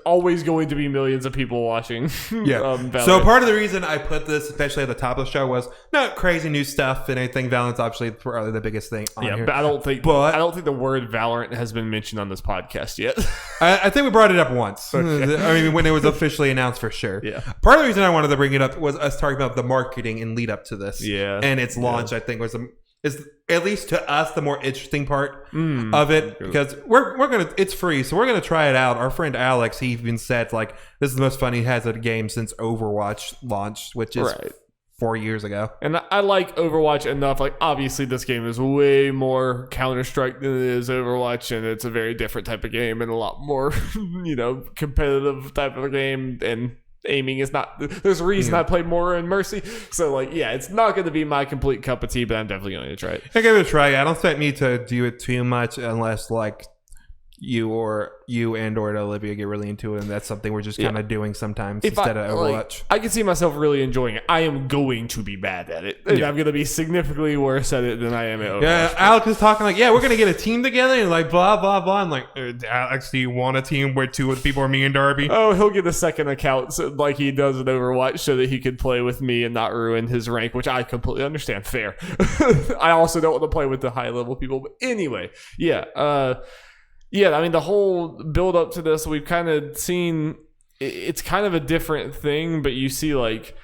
always going to be millions of people watching. So part of the reason I put this, especially at the top of the show, was not crazy new stuff and anything. Valorant's obviously probably the biggest thing on here. But I don't think the word Valorant has been mentioned on this podcast yet. I think we brought it up once. Okay. I mean, when it was officially announced, for sure. Yeah. Part of the reason I wanted to bring it up was us talking about the marketing and lead up to this. Yeah. And its launch, I think, was is, at least to us, the more interesting part of it, because we're gonna, it's free, so we're gonna try it out. Our friend Alex, he even said like this is the most fun he has at a game since Overwatch launched, which is 4 years ago. And I like Overwatch enough. Like, obviously, this game is way more Counter-Strike than it is Overwatch, and it's a very different type of game and a lot more, competitive type of a game. And aiming is not. There's a reason I played more in Mercy. So, like, yeah, it's not going to be my complete cup of tea, but I'm definitely going to try it. I give it a try. I don't expect me to do it too much unless, like, you and Olivia get really into it, and that's something we're just kind of doing sometimes instead of Overwatch. Like, I can see myself really enjoying it. I am going to be bad at it. And I'm going to be significantly worse at it than I am at Overwatch. Yeah, Alex is talking like, yeah, we're going to get a team together and like blah, blah, blah. I'm like, Alex, do you want a team where 2 people are me and Darby? Oh, he'll get a second account like he does in Overwatch so that he can play with me and not ruin his rank, which I completely understand. Fair. I also don't want to play with the high level people. But anyway, yeah, I mean, the whole build up to this, we've kind of seen, it's kind of a different thing, but you see, like,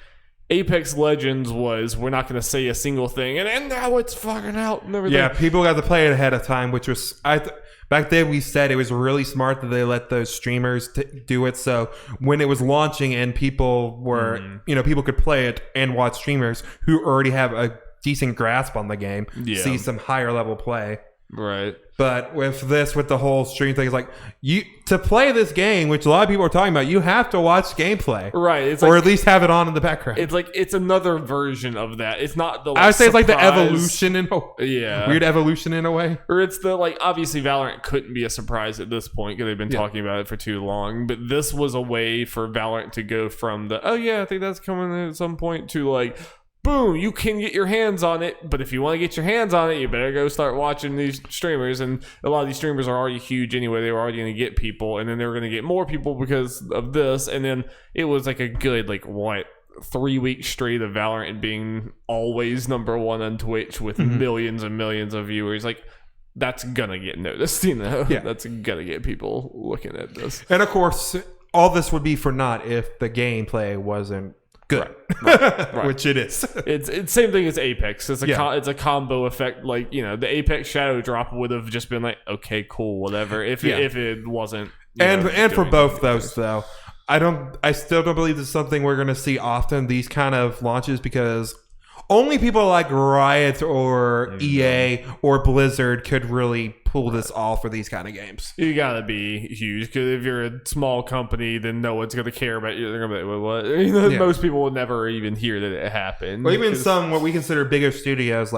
Apex Legends was, we're not going to say a single thing, and now it's fucking out and everything. Yeah, people got to play it ahead of time, which was, back then we said it was really smart that they let those streamers do it, so when it was launching and people were, people could play it and watch streamers who already have a decent grasp on the game, see some higher level play. Right. But with the whole stream thing, it's like, to play this game, which a lot of people are talking about, you have to watch gameplay. Right. It's or like, at least have it on in the background. It's like, it's another version of that. It's not the, like, I would say surprise. It's like the evolution weird evolution in a way. Or it's the, like, obviously Valorant couldn't be a surprise at this point because they've been talking about it for too long. But this was a way for Valorant to go from the, I think that's coming at some point, to like, boom, you can get your hands on it, but if you want to get your hands on it, you better go start watching these streamers. And a lot of these streamers are already huge anyway. They were already going to get people, and then they were going to get more people because of this. And then it was like a good, 3 weeks straight of Valorant being always number one on Twitch with millions and millions of viewers. Like, that's going to get noticed, Yeah. That's going to get people looking at this. And of course, all this would be for naught if the gameplay wasn't good, right. Which it is. It's same thing as Apex. It's a combo effect. Like, the Apex Shadow Drop would have just been like, okay, cool, whatever. If it wasn't. And for both those though, I still don't believe this is something we're going to see often. These kind of launches, because only people like Riot or EA or Blizzard could really pull this off for these kind of games. You gotta be huge, because if you're a small company, then no one's gonna care about you. They're gonna be like, what? Most people will never even hear that it happened. Or even some what we consider bigger studios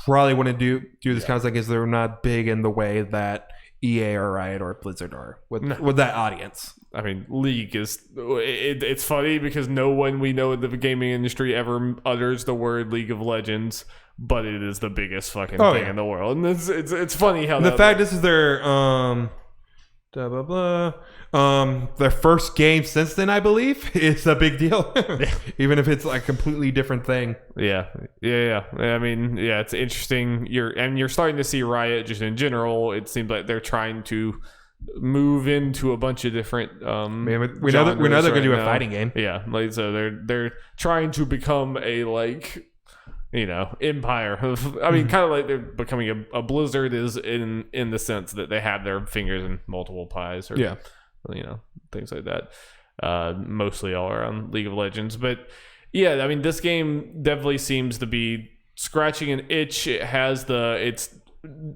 probably wouldn't do this kind of thing, because they're not big in the way that EA or Riot or Blizzard are with that audience. I mean, League is it's funny because no one we know in the gaming industry ever utters the word League of Legends, but it is the biggest fucking thing in the world. And it's funny how the fact this is their their first game since then, I believe, is a big deal. Even if it's a completely different thing. Yeah. I mean, it's interesting. You're starting to see Riot just in general. It seems like they're trying to move into a bunch of different we know they're going to do a fighting game. So they're trying to become a empire of, I mean, kind of like they're becoming a Blizzard is in the sense that they have their fingers in multiple pies, or things like that, mostly all around League of Legends. But I mean, this game definitely seems to be scratching an itch.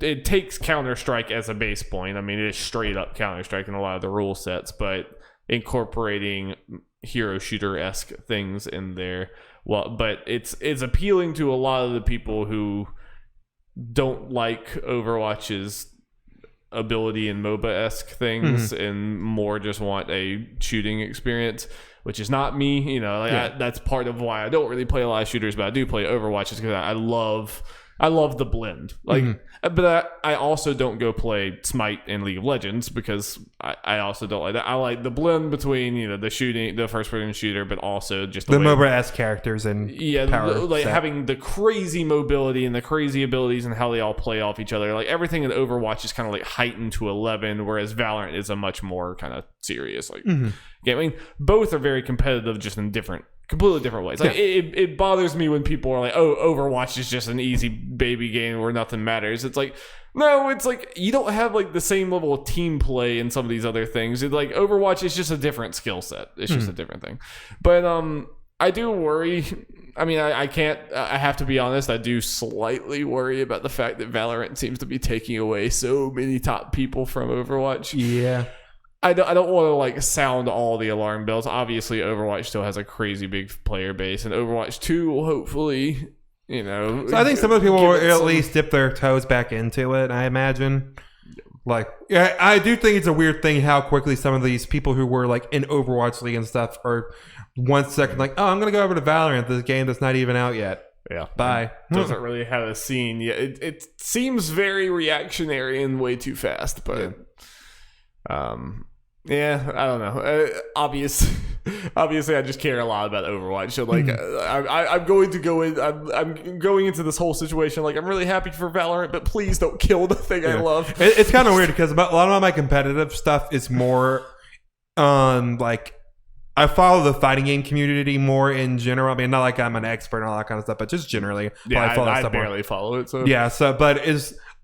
It takes Counter-Strike as a base point. I mean, it is straight up Counter-Strike in a lot of the rule sets, but incorporating hero shooter-esque things in there. Well, but it's appealing to a lot of the people who don't like Overwatch's ability and MOBA-esque things and more just want a shooting experience, which is not me. That's part of why I don't really play a lot of shooters, but I do play Overwatch, is because I love the blend. But I also don't go play Smite and League of Legends, because I also don't like that. I like the blend between the shooting, the first person shooter, but also just the MOBA-esque characters and power having the crazy mobility and the crazy abilities and how they all play off each other. Like, everything in Overwatch is kind of heightened to 11, whereas Valorant is a much more kind of serious game. I mean, both are very competitive, just in different completely different ways. Like it bothers me when people are like, "Oh, Overwatch is just an easy baby game where nothing matters." It's like, no, it's like you don't have like the same level of team play in some of these other things. It's like Overwatch is just a different skill set. It's just a different thing. But I do worry. I mean, I can't. I have to be honest. I do slightly worry about the fact that Valorant seems to be taking away so many top people from Overwatch. Yeah. I don't want to like sound all the alarm bells. Obviously, Overwatch still has a crazy big player base, and Overwatch 2 will hopefully, so I think some of the people will at least dip their toes back into it, I imagine. Like, yeah, I do think it's a weird thing how quickly some of these people who were like in Overwatch League and stuff are 1 second like, oh, I'm going to go over to Valorant, this game that's not even out yet. Yeah. Bye. Doesn't really have a scene yet. It seems very reactionary and way too fast, but yeah, I don't know. Obviously, I just care a lot about Overwatch. So, like, I'm going to go in. I'm going into this whole situation like I'm really happy for Valorant, but please don't kill the thing I love. It's kind of weird because a lot of my competitive stuff is more like I follow the fighting game community more in general. I mean, not like I'm an expert and all that kind of stuff, but just generally, I barely follow it. So yeah, but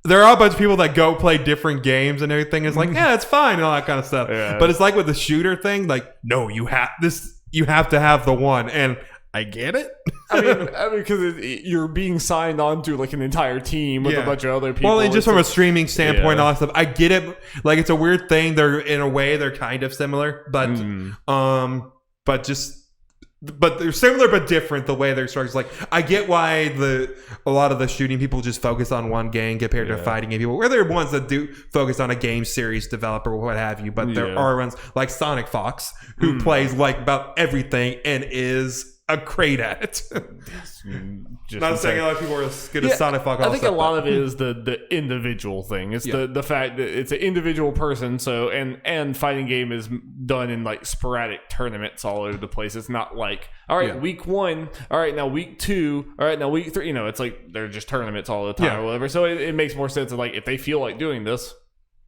there are a bunch of people that go play different games and everything. It's like, yeah, it's fine and all that kind of stuff. Yeah. But it's like with the shooter thing, like, no, you have to have the one. And I get it. I mean, because you're being signed on to like an entire team with a bunch of other people. Well, and just from a streaming standpoint and all that stuff, I get it. Like, it's a weird thing. They're in a way they're kind of similar, but they're similar but different the way they're structured. Like, I get why a lot of the shooting people just focus on one game compared to fighting game people. Where there are ones that do focus on a game series developer or what have you, but there are ones like Sonic Fox who plays like about everything and is a great at it. Not saying a lot of people are as good as Sonic Fox. I think a lot of it is the individual thing. It's the fact that it's an individual person. So and fighting game is done in like sporadic tournaments all over the place. It's not like, all right, week 1, all right, now week 2, all right, now week 3. It's like they're just tournaments all the time or whatever. So it makes more sense of like if they feel like doing this,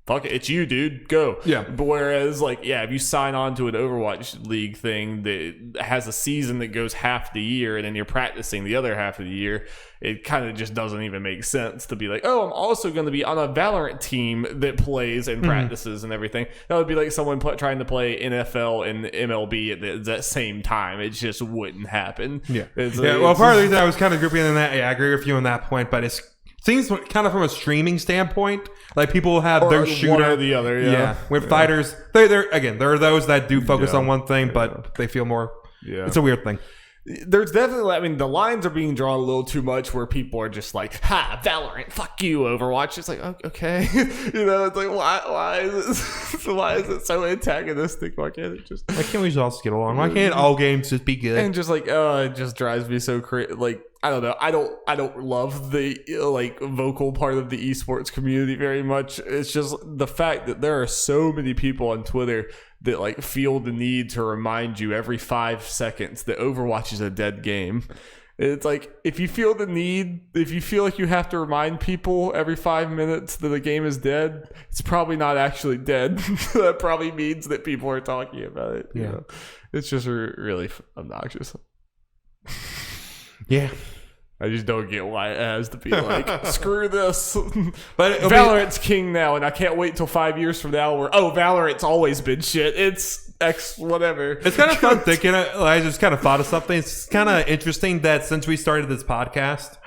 fuck it, it's you, dude. Go. Yeah. But whereas, like, if you sign on to an Overwatch League thing that has a season that goes half the year and then you're practicing the other half of the year, it kind of just doesn't even make sense to be like, oh, I'm also going to be on a Valorant team that plays and practices and everything. That would be like someone trying to play NFL and MLB at that same time. It just wouldn't happen. Yeah. Well, part of the reason I was kind of grouping in that, I agree with you on that point, but it seems kind of from a streaming standpoint, like people have their shooter, one or the other. Yeah. With fighters, there are those that do focus on one thing, but they feel more. Yeah. It's a weird thing. There's definitely, I mean, the lines are being drawn a little too much where people are just like, ha, Valorant, fuck you, Overwatch. It's like, okay. It's like, why is it so antagonistic? Why can't we just all get along? Why can't all games just be good? And just like, it just drives me so crazy. Like, I don't know. I don't love the like vocal part of the esports community very much. It's just the fact that there are so many people on Twitter that like feel the need to remind you every 5 seconds that Overwatch is a dead game. It's like, if you feel like you have to remind people every 5 minutes that the game is dead, it's probably not actually dead. That probably means that people are talking about it. Yeah. It's just really obnoxious. Yeah. I just don't get why it has to be like, screw this. But Valorant's king now, and I can't wait till 5 years from now where, Valorant's always been shit. It's X whatever. It's kind of fun thinking. I just kind of thought of something. It's kind of interesting that since we started this podcast,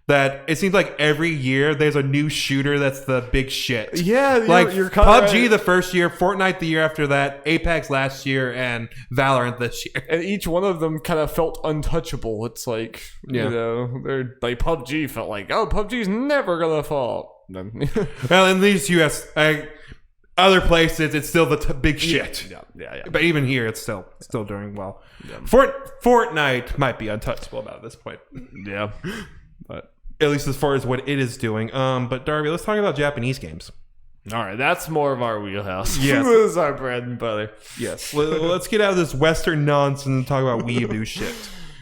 that it seems like every year there's a new shooter that's the big shit. Yeah, like you're PUBG the first year, Fortnite the year after that, Apex last year, and Valorant this year. And each one of them kind of felt untouchable. It's like, they're like PUBG felt like, PUBG's never gonna fall. Well, in these US, other places, it's still the big shit. Yeah. But even here, it's still doing well. Yeah. Fortnite might be untouchable about this point. Yeah, but. At least as far as what it is doing. But Darby, let's talk about Japanese games. All right, that's more of our wheelhouse. Yes. This is our bread and butter. Yes. Let's get out of this Western nonsense and talk about weeaboo shit.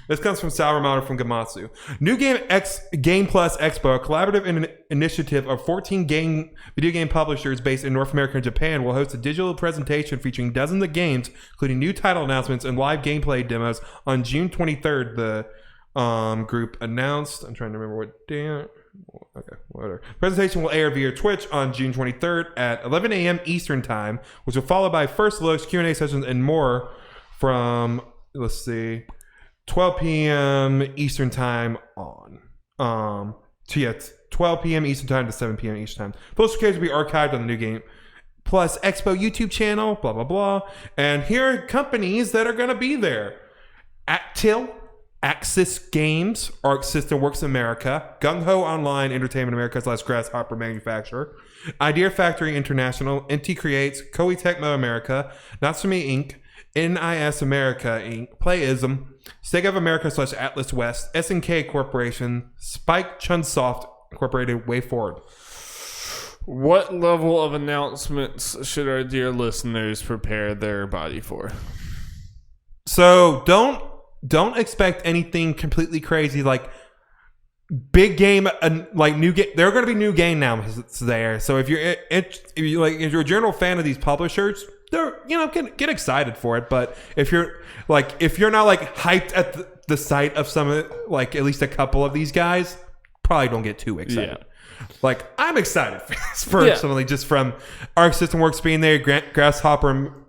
This comes from Salramano from Gamatsu. New Game Plus Expo, a collaborative initiative of 14 video game publishers based in North America and Japan, will host a digital presentation featuring dozens of games, including new title announcements and live gameplay demos on June 23rd. The group announced. I'm trying to remember what day. Okay, whatever. Presentation will air via Twitch on June 23rd at 11 a.m. Eastern Time, which will follow by first looks, Q&A sessions, and more from, let's see, 12 p.m. Eastern Time on. So yeah, it's 12 p.m. Eastern Time to 7 p.m. Eastern Time. Those showcases will be archived on the New Game Plus Expo YouTube channel, blah, blah, blah. And here are companies that are going to be there. Actil, Axis Games, Arc System Works America, Gung Ho Online Entertainment America / Grasshopper Manufacturer, Idea Factory International, NT Creates, Koei Tecmo America, Natsume Inc., NIS America Inc., Playism, Sega of America / Atlas West, SNK Corporation, Spike Chunsoft Incorporated, Way Forward. What level of announcements should our dear listeners prepare their body for? So don't expect anything completely crazy like big game, like new game. There are going to be new game announcements there. So if you're a general fan of these publishers, they're get excited for it. But if you're not like hyped at the sight of some of like at least a couple of these guys, probably don't get too excited. Yeah. Like I'm excited for this personally, just from Arc System Works being there, Grasshopper.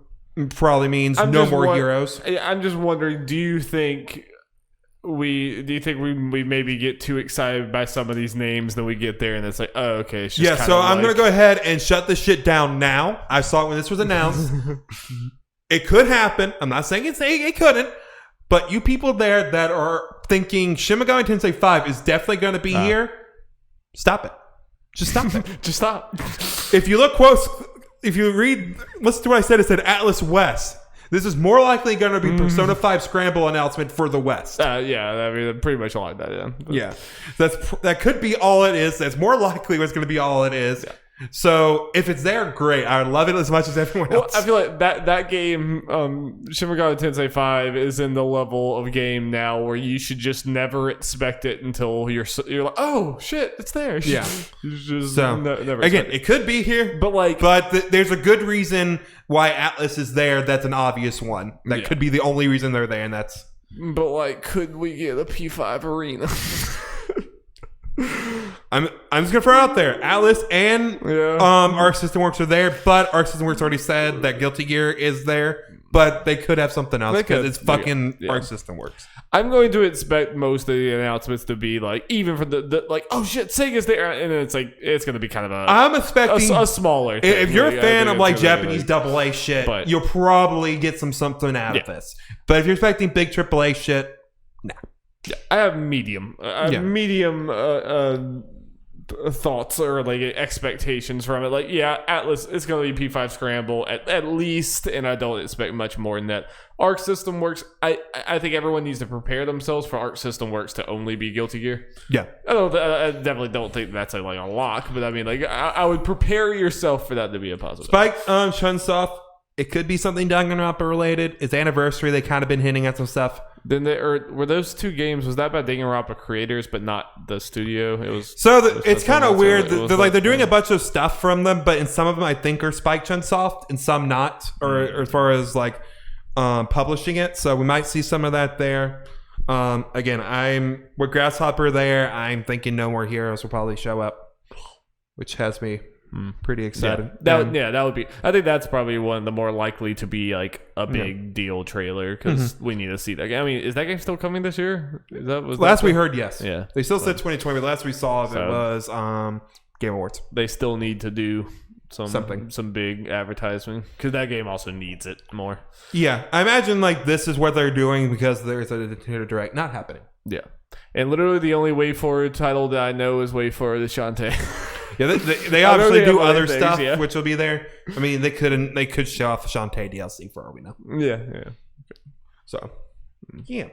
Probably means no more heroes. I'm just wondering, do you think we maybe get too excited by some of these names that we get there and it's like, oh, okay. It's just so I'm going to go ahead and shut this shit down now. I saw it when this was announced. It could happen. I'm not saying it couldn't, but you people there that are thinking Shin Megami Tensei 5 is definitely going to be here, stop it. Just stop it. Just stop. If you look close... If you listen to what I said, it said Atlas West. This is more likely going to be Persona 5 Scramble announcement for the West. Yeah, I mean, pretty much like that, yeah. But. Yeah. That could be all it is. That's more likely what's going to be all it is. Yeah. So if it's there, great. I would love it as much as everyone else. I feel like that game, Shin Megami Tensei 5, is in the level of game now where you should just never expect it until you're like, oh shit, it's there. Yeah. Just never again, it could be here, but there's a good reason why Atlas is there. That's an obvious one. That could be the only reason they're there, and that's. But like, could we get a P5 arena? I'm just gonna throw it out there. Atlas and Arc System Works are there, but Arc System Works already said that Guilty Gear is there, but they could have something else because it's fucking Arc System Works. I'm going to expect most of the announcements to be like, even for the like, oh shit, Sega's there, and it's like it's gonna be kind of I'm expecting a smaller thing. If you're a fan of like Japanese AA shit, you'll probably get something out of this. But if you're expecting big AAA shit, nah. Yeah, I have medium thoughts or like expectations from it. Like, yeah, Atlas is going to be P5 Scramble at least, and I don't expect much more than that. Arc System Works, I think everyone needs to prepare themselves for Arc System Works to only be Guilty Gear. Yeah, I definitely don't think that's a lock, but I mean, like, I would prepare yourself for that to be a positive. Spike, Chunsoft, it could be something Danganronpa related. It's anniversary. They kind of been hinting at some stuff. Then were those two games? Was that by Danganronpa creators, but not the studio? It was. So it's kind of weird. They're doing a bunch of stuff from them, but in some of them I think are Spike Chunsoft, and some not, or as far as like publishing it. So we might see some of that there. Again, I'm with Grasshopper there. I'm thinking No More Heroes will probably show up, which has me pretty excited. That would be. I think that's probably one of the more likely to be like a big deal trailer because we need to see that. I mean, is that game still coming this year? Last we heard, yes. Yeah, they still said 2020, but last we saw it was Game Awards. They still need to do some big advertising because that game also needs it more. Yeah, I imagine like this is what they're doing because there's a Nintendo Direct not happening. Yeah, and literally the only Way Forward title that I know is Way Forward the Shantae. Yeah, they obviously do other stuff, which will be there. I mean, they could show off the Shantae DLC for all we know. Yeah. So, yeah,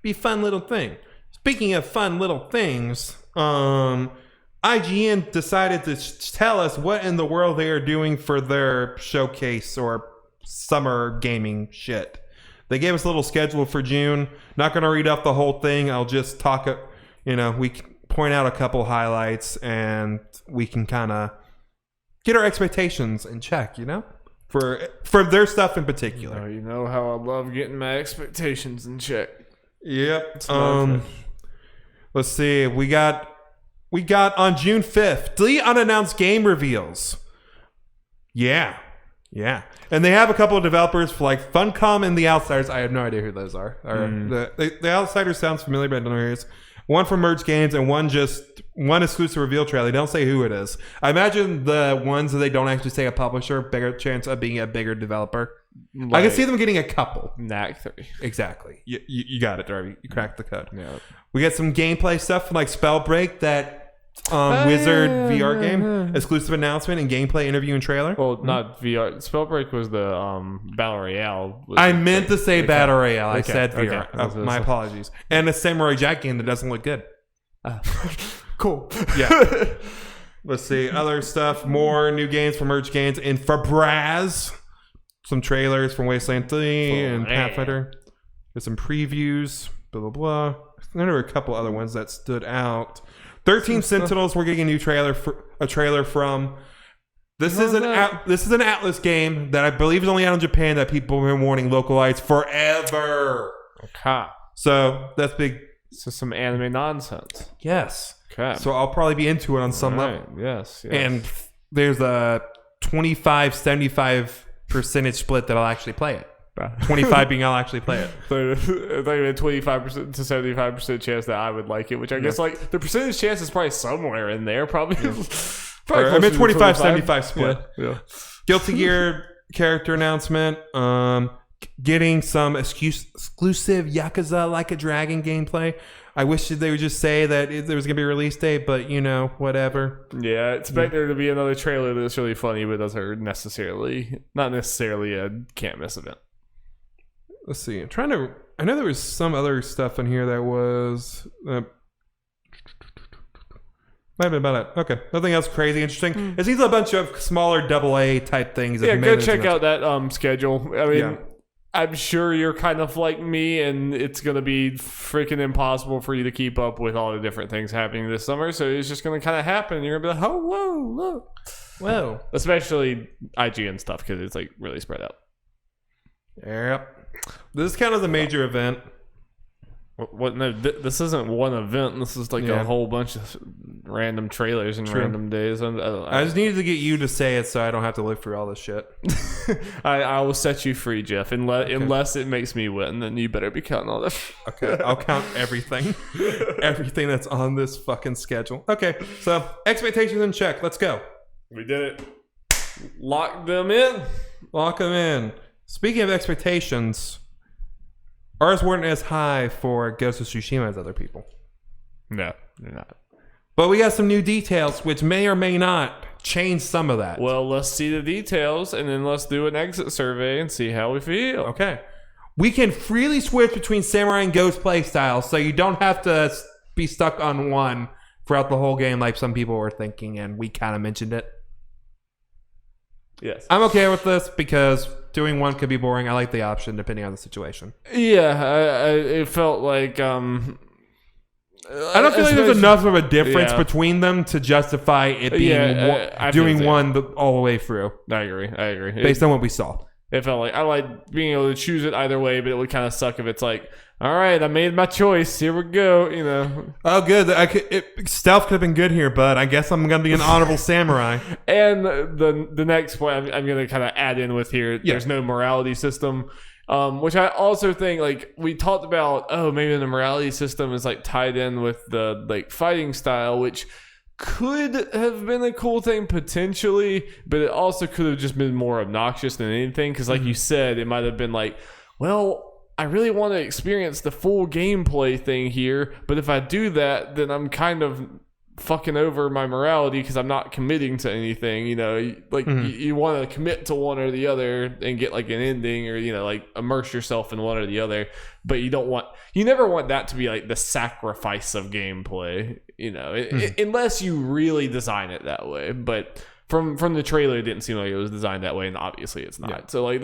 be a fun little thing. Speaking of fun little things, IGN decided to tell us what in the world they are doing for their showcase or summer gaming shit. They gave us a little schedule for June. Not going to read off the whole thing. I'll just talk, we can point out a couple highlights and we can kind of get our expectations in check, for their stuff in particular. Oh, you know how I love getting my expectations in check. Yep. Let's see. We got on June 5th, 3 unannounced game reveals. Yeah. And they have a couple of developers for like Funcom and The Outsiders. I have no idea who those are. The Outsiders sounds familiar, but I don't know who it is. One from Merge Games and one exclusive reveal trailer. They don't say who it is. I imagine the ones that they don't actually say a publisher, bigger chance of being a bigger developer. Like, I can see them getting a couple. Knack 3. Exactly. You got it, Darby. You cracked the code. Yeah. We get some gameplay stuff from like Spellbreak, that Wizard VR game, exclusive announcement and gameplay interview and trailer. Well, not VR. Spellbreak was the Battle Royale. I meant to say Battle Royale. I said VR. Okay. My apologies. And a Samurai Jack game that doesn't look good. Cool. Yeah. Let's see. Other stuff. More new games from Merge Games and Fabraz. Some trailers from Wasteland 3 and Pathfinder. There's some previews. Blah, blah, blah. There were a couple other ones that stood out. 13 Sentinels. We're getting a new trailer from. This is an Atlas game that I believe is only out in Japan that people have been wanting localized forever. Okay. So that's big. So some anime nonsense. Yes. Okay. So I'll probably be into it on some level. Yes. And there's a 25-75% split that I'll actually play it. 25 being I'll actually play it. So it's like a 25% to 75% chance that I would like it, which I guess like the percentage chance is probably somewhere in there. Probably. I meant 25-75 split. Yeah. Guilty Gear character announcement. Getting some exclusive Yakuza Like a Dragon gameplay. I wish they would just say that there was going to be a release date, but whatever. Yeah, I expect there to be another trailer that's really funny, but those are not necessarily a can't miss event. Let's see. I know there was some other stuff in here that was might have been about it. Okay. Nothing else crazy interesting. It seems a bunch of smaller AA type things. Yeah, go check out that schedule. I mean, I'm sure you're kind of like me, and it's going to be freaking impossible for you to keep up with all the different things happening this summer. So it's just going to kind of happen. And you're going to be like, oh, whoa, look. Whoa. Especially IGN stuff, because it's like really spread out. Yep. This is kind of the major event. What? No, this isn't one event. This is like a whole bunch of random trailers and random days. I just needed to get you to say it so I don't have to live through all this shit. I will set you free, Jeff. Unless it makes me win, then you better be counting all that. Okay, I'll count everything. Everything that's on this fucking schedule. Okay, so expectations in check. Let's go. We did it. Lock them in. Lock them in. Speaking of expectations, ours weren't as high for Ghost of Tsushima as other people. No, they're not. But we got some new details, which may or may not change some of that. Well, let's see the details, and then let's do an exit survey and see how we feel. Okay. We can freely switch between Samurai and Ghost playstyles, so you don't have to be stuck on one throughout the whole game like some people were thinking, and we kind of mentioned it. Yes. I'm okay with this because doing one could be boring. I like the option depending on the situation. Yeah, it felt like... I don't feel like there's enough of a difference between them to justify it being doing one all the way through. I agree. Based on what we saw. It felt like I like being able to choose it either way, but it would kind of suck if it's like, all right, I made my choice. Here we go. Oh, good. Stealth could have been good here, but I guess I'm going to be an honorable samurai. And the next point I'm going to kind of add in with here, there's no morality system, which I also think, like, we talked about, maybe the morality system is like tied in with the like fighting style, which could have been a cool thing potentially, but it also could have just been more obnoxious than anything. Because like you said, it might have been like, well, I really want to experience the full gameplay thing here, but if I do that, then I'm kind of fucking over my morality because I'm not committing to anything. You want to commit to one or the other and get like an ending, or like immerse yourself in one or the other, but you never want that to be like the sacrifice of gameplay, unless you really design it that way. But from the trailer, it didn't seem like it was designed that way, and obviously it's not. So like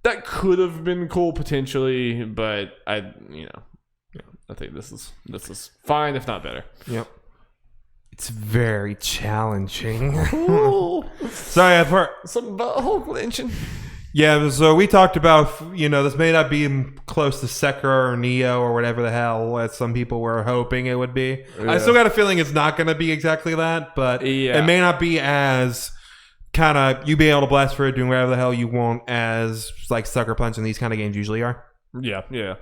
that could have been cool potentially, but I think this is fine, if not better. Yep. It's very challenging. Sorry, I've heard something about Hulk clenching. Yeah, so we talked about, this may not be close to Sekiro or Neo or whatever the hell as some people were hoping it would be. Yeah. I still got a feeling it's not going to be exactly that, but it may not be as kind of you being able to blast for it, doing whatever the hell you want as like Sucker Punch and these kind of games usually are. Yeah.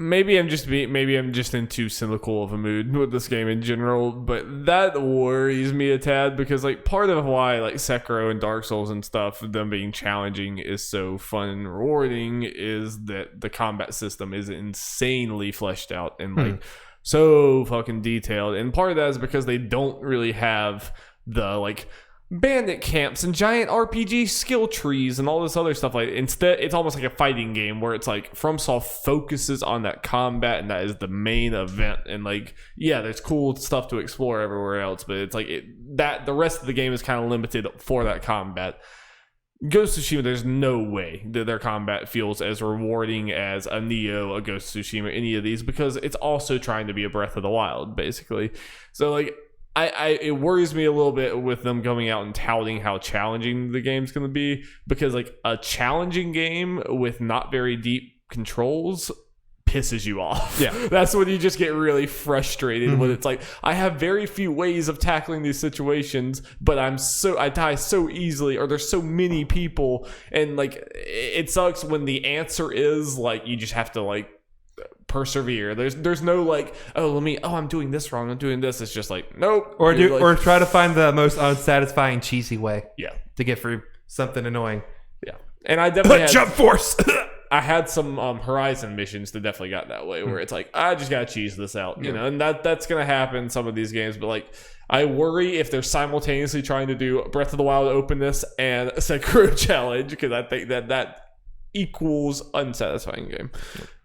Maybe I'm just in too cynical of a mood with this game in general, but that worries me a tad because like part of why like Sekiro and Dark Souls and stuff, them being challenging is so fun and rewarding is that the combat system is insanely fleshed out and like so fucking detailed. And part of that is because they don't really have the like bandit camps and giant RPG skill trees and all this other stuff. Like instead, it's almost like a fighting game where it's like FromSoft focuses on that combat and that is the main event. And like, yeah, there's cool stuff to explore everywhere else, but it's like that the rest of the game is kind of limited for that combat. Ghost of Tsushima, there's no way that their combat feels as rewarding as a Neo, a Ghost of Tsushima, any of these, because it's also trying to be a Breath of the Wild, basically. So like, it worries me a little bit with them coming out and touting how challenging the game's going to be, because like a challenging game with not very deep controls pisses you off. Yeah, that's when you just get really frustrated when it's like, I have very few ways of tackling these situations, but I die so easily, or there's so many people, and like it sucks when the answer is like you just have to like persevere. There's no like, I'm doing this wrong, I'm doing this. It's just like, nope. Or try to find the most unsatisfying cheesy way. Yeah. To get through something annoying. Yeah. And I definitely had Jump Force. I had some Horizon missions that definitely got that way, where it's like, I just gotta cheese this out, and that's gonna happen in some of these games. But like, I worry if they're simultaneously trying to do Breath of the Wild openness and Sekiro challenge, because I think that equals unsatisfying game.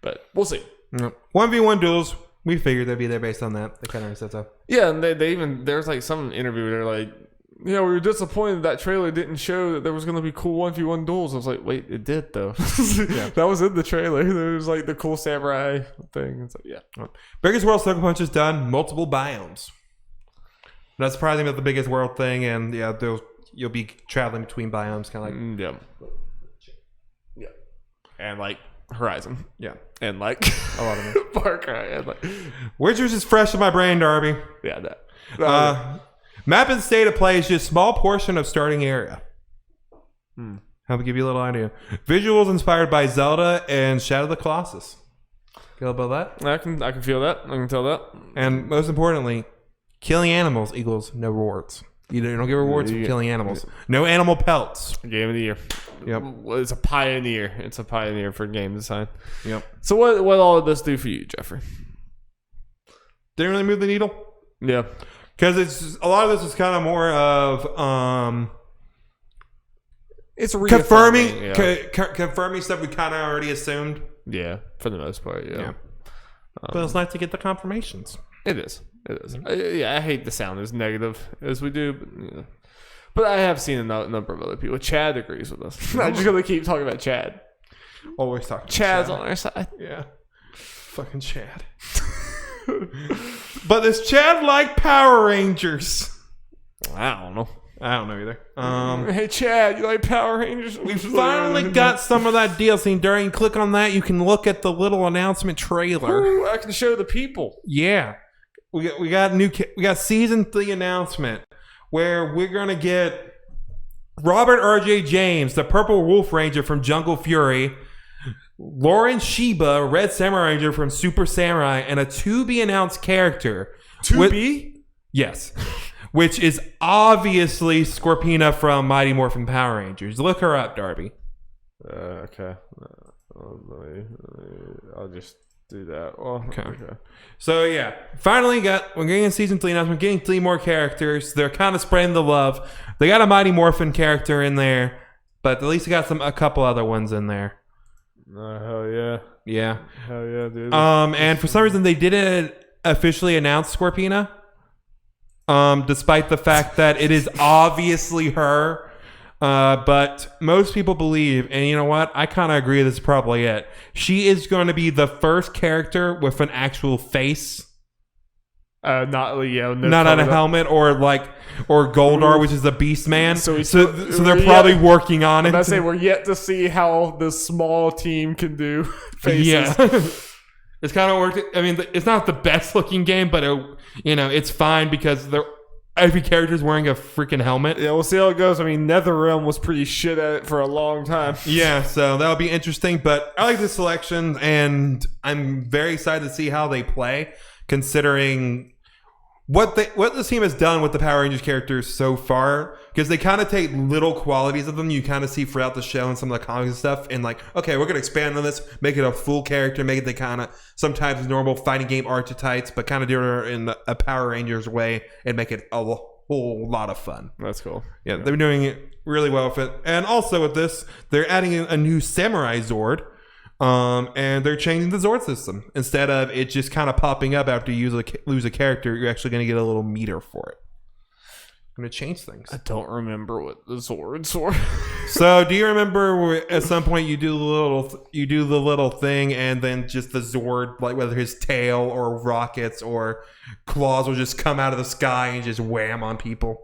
But we'll see. 1v1 duels, we figured they'd be there based on that. They kind of said so. Yeah, and they even, there's like some interview where they're like, we were disappointed that trailer didn't show that there was going to be cool 1v1 duels. I was like, wait, it did though. That was in the trailer. There was like the cool samurai thing. It's like, yeah. Biggest world Sucker Punch is done. Multiple biomes. That's surprising about the biggest world thing, and you'll be traveling between biomes, kind of like yeah, and like Horizon, and like a lot of it. Far Cry, and like Wizards is fresh in my brain, Darby. Yeah, that. Map and state of play is just a small portion of starting area. I'll give you a little idea. Visuals inspired by Zelda and Shadow of the Colossus. Feel about that? I can feel that. I can tell that. And most importantly, killing animals equals no rewards. You don't get rewards for killing animals. No animal pelts. Game of the year. Yep. It's a pioneer. It's a pioneer for game design. Yep. So what all of this do for you, Jeffrey? Didn't really move the needle. Yeah. Because it's a lot of this is kind of more of it's confirming stuff we kind of already assumed. Yeah, for the most part. Yeah. But it's nice to get the confirmations. It is. I hate the sound as negative as we do, but I have seen a number of other people. Chad agrees with us. I'm just gonna keep talking about Chad. Always talking. Chad's on our side. Yeah. Fucking Chad. But this Chad like Power Rangers. I don't know either. Hey Chad, you like Power Rangers? We finally got some of that DLC. During click on that, you can look at the little announcement trailer. Ooh, I can show the people. Yeah, we got season 3 announcement where we're gonna get Robert R.J. James, the Purple Wolf Ranger from Jungle Fury, Lauren Shiba, Red Samurai Ranger from Super Samurai, and a to-be-announced character. Yes. Which is obviously Scorpina from Mighty Morphin Power Rangers. Look her up, Darby. Okay. I'll just do that. Well, okay. So yeah, finally we're getting a season 3 announcement. We're getting 3 more characters. They're kind of spreading the love. They got a Mighty Morphin character in there, but at least they got a couple other ones in there. Hell yeah. Yeah. Hell yeah, dude. And for some reason they didn't officially announce Scorpina. Despite the fact that it is obviously her. But most people believe, and you know what? I kind of agree this is probably it. She is going to be the first character with an actual face. Not on a helmet or Goldar, which is the Beast Man. So they're probably working on it. I say we're yet to see how this small team can do faces. Yeah, it's kind of worked. I mean, it's not the best looking game, but it's fine because every character is wearing a freaking helmet. Yeah, we'll see how it goes. I mean, NetherRealm was pretty shit at it for a long time. Yeah, so that'll be interesting. But I like the selection, and I'm very excited to see how they play, considering what this team has done with the Power Rangers characters so far, because they kind of take little qualities of them you kind of see throughout the show and some of the comics and stuff, and okay, we're going to expand on this, make it a full character, make it the kind of sometimes normal fighting game archetypes, but kind of do it in a Power Rangers way and make it a whole lot of fun. That's cool. Yeah, they're doing it really well with it. And also with this, they're adding in a new Samurai Zord. And they're changing the Zord system. Instead of it just kind of popping up after you lose a character, you're actually going to get a little meter for it. I'm going to change things. I don't remember what the Zords were. So, do you remember where at some point you do the little thing, and then just the Zord, like whether his tail or rockets or claws, will just come out of the sky and just wham on people?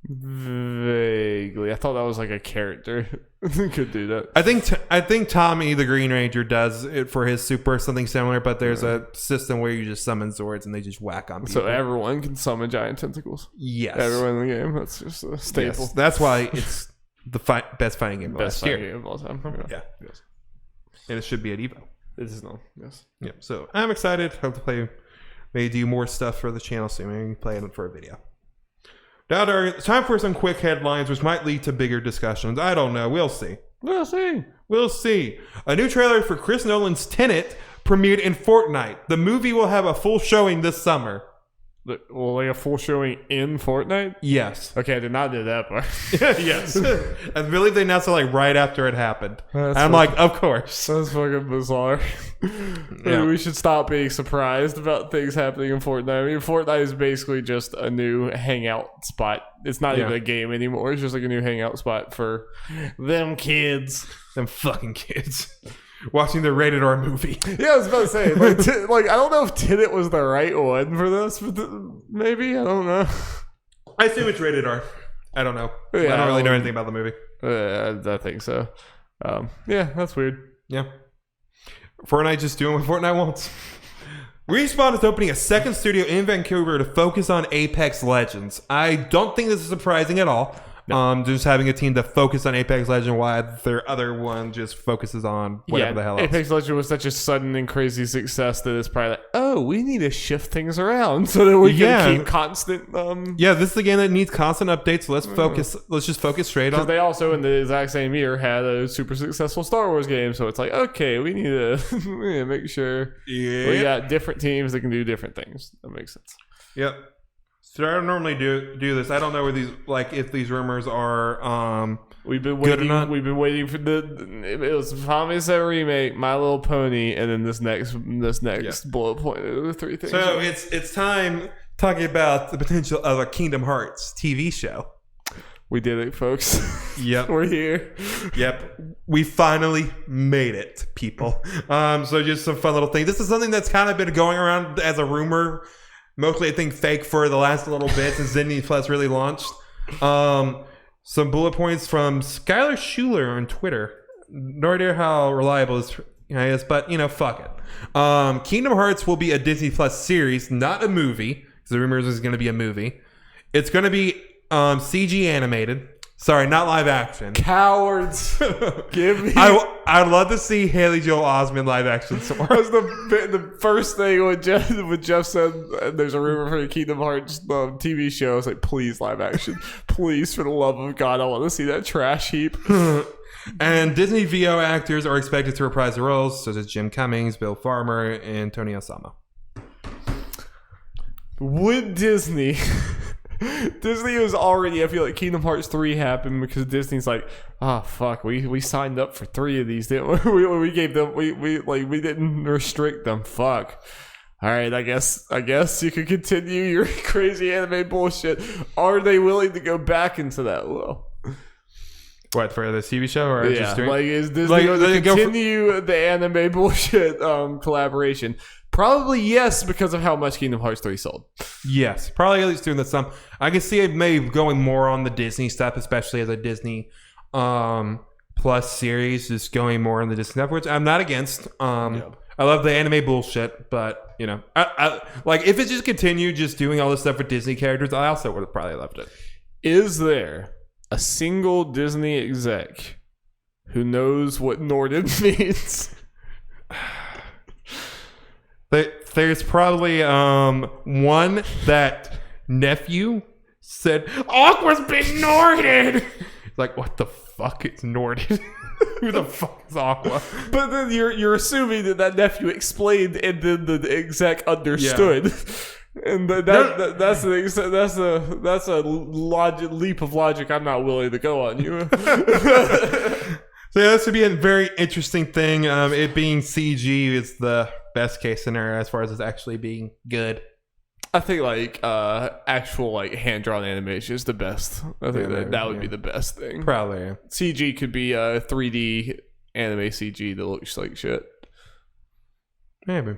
Vaguely, I thought that was like a character could do that. I think Tommy the Green Ranger does it for his super, something similar, but there's a system where you just summon Zords and they just whack on people. So everyone can summon giant tentacles. Yes, everyone in the game. That's just a staple. Yes. That's why it's the best fighting game best fighting game of all time. Yeah. Yes. And it should be at Evo. It is not. Yes. Yeah. So I'm excited. Hope to play. Maybe do more stuff for the channel soon. Maybe play it for a video. Now, it's time for some quick headlines, which might lead to bigger discussions. I don't know. We'll see. We'll see. A new trailer for Chris Nolan's Tenet premiered in Fortnite. The movie will have a full showing this summer. Well, like a full showing in Fortnite? Yes. Okay, I did not do that part. Yes. I believe they announced it right after it happened. I'm like, of course. That's fucking bizarre. Yeah. We should stop being surprised about things happening in Fortnite. I mean, Fortnite is basically just a new hangout spot. It's not even a game anymore. It's just like a new hangout spot for them kids. Them fucking kids. Watching the rated R movie. Yeah, I was about to say, I don't know if Tenet was the right one for this, but maybe, I don't know. I assume it's rated R. I don't know. Yeah, I don't really know anything about the movie. I think so. Yeah, that's weird. Yeah. Fortnite just doing what Fortnite wants. Respawn is opening a second studio in Vancouver to focus on Apex Legends. I don't think this is surprising at all. No. Just having a team to focus on Apex Legends while their other one just focuses on whatever the hell else. Apex Legends was such a sudden and crazy success that it's probably like, oh, we need to shift things around so that we can keep constant. Yeah, this is the game that needs constant updates. So let's just focus straight on. Because they also in the exact same year had a super successful Star Wars game, so it's like, okay, we need to make sure we got different teams that can do different things. That makes sense. Yep. So I don't normally do this. I don't know where these if these rumors are we've been waiting, good or not. We've been waiting for it was promised a remake, My Little Pony, and then this next bullet point of the three things. So it's time talking about the potential of a Kingdom Hearts TV show. We did it, folks. Yep. We're here. Yep. We finally made it, people. So just some fun little things. This is something that's kind of been going around as a rumor. Mostly, I think, fake for the last little bit since Disney Plus really launched. Some bullet points from Skylar Schuler on Twitter. No idea how reliable this is, but, fuck it. Kingdom Hearts will be a Disney Plus series, not a movie. Because the rumors is going to be a movie. It's going to be CG animated. Sorry, not live action. Cowards. Give me. I'd love to see Haley Joel Osment live action. That was the first thing when Jeff said there's a rumor for the Kingdom Hearts TV show. I was like, please, live action. Please, for the love of God, I want to see that trash heap. And Disney VO actors are expected to reprise the roles, such as Jim Cummings, Bill Farmer, and Tony Osama. Would Disney was already, I feel like Kingdom Hearts 3 happened because Disney's like, oh fuck, we signed up for 3 of these, didn't we? We gave them, we didn't restrict them. Fuck. All right, I guess you could continue your crazy anime bullshit. Are they willing to go back into that? Well, What, for the TV show or Yeah, just doing? like is Disney going to continue the anime bullshit collaboration? Probably yes, because of how much Kingdom Hearts 3 sold. Yes, probably at least doing that some. I can see it maybe going more on the Disney stuff, especially as a Disney Plus series, just going more on the Disney stuff, which I'm not against. I love the anime bullshit, but you know, I like if it just continued just doing all this stuff with Disney characters, I also would have probably loved it. Is there a single Disney exec who knows what Norden means? There's probably one that nephew said Aqua's been Norden. Like, what the fuck is Norden? Who the fuck is Aqua? But then you're assuming that nephew explained and then the exec understood. Yeah. And that's a leap of logic I'm not willing to go on you. So yeah, this would be a very interesting thing. It being CG is the best case scenario as far as it's actually being good. I think like actual like hand drawn animation is the best. I think that would be the best thing. Probably. Yeah. CG could be 3D anime CG that looks like shit. Maybe.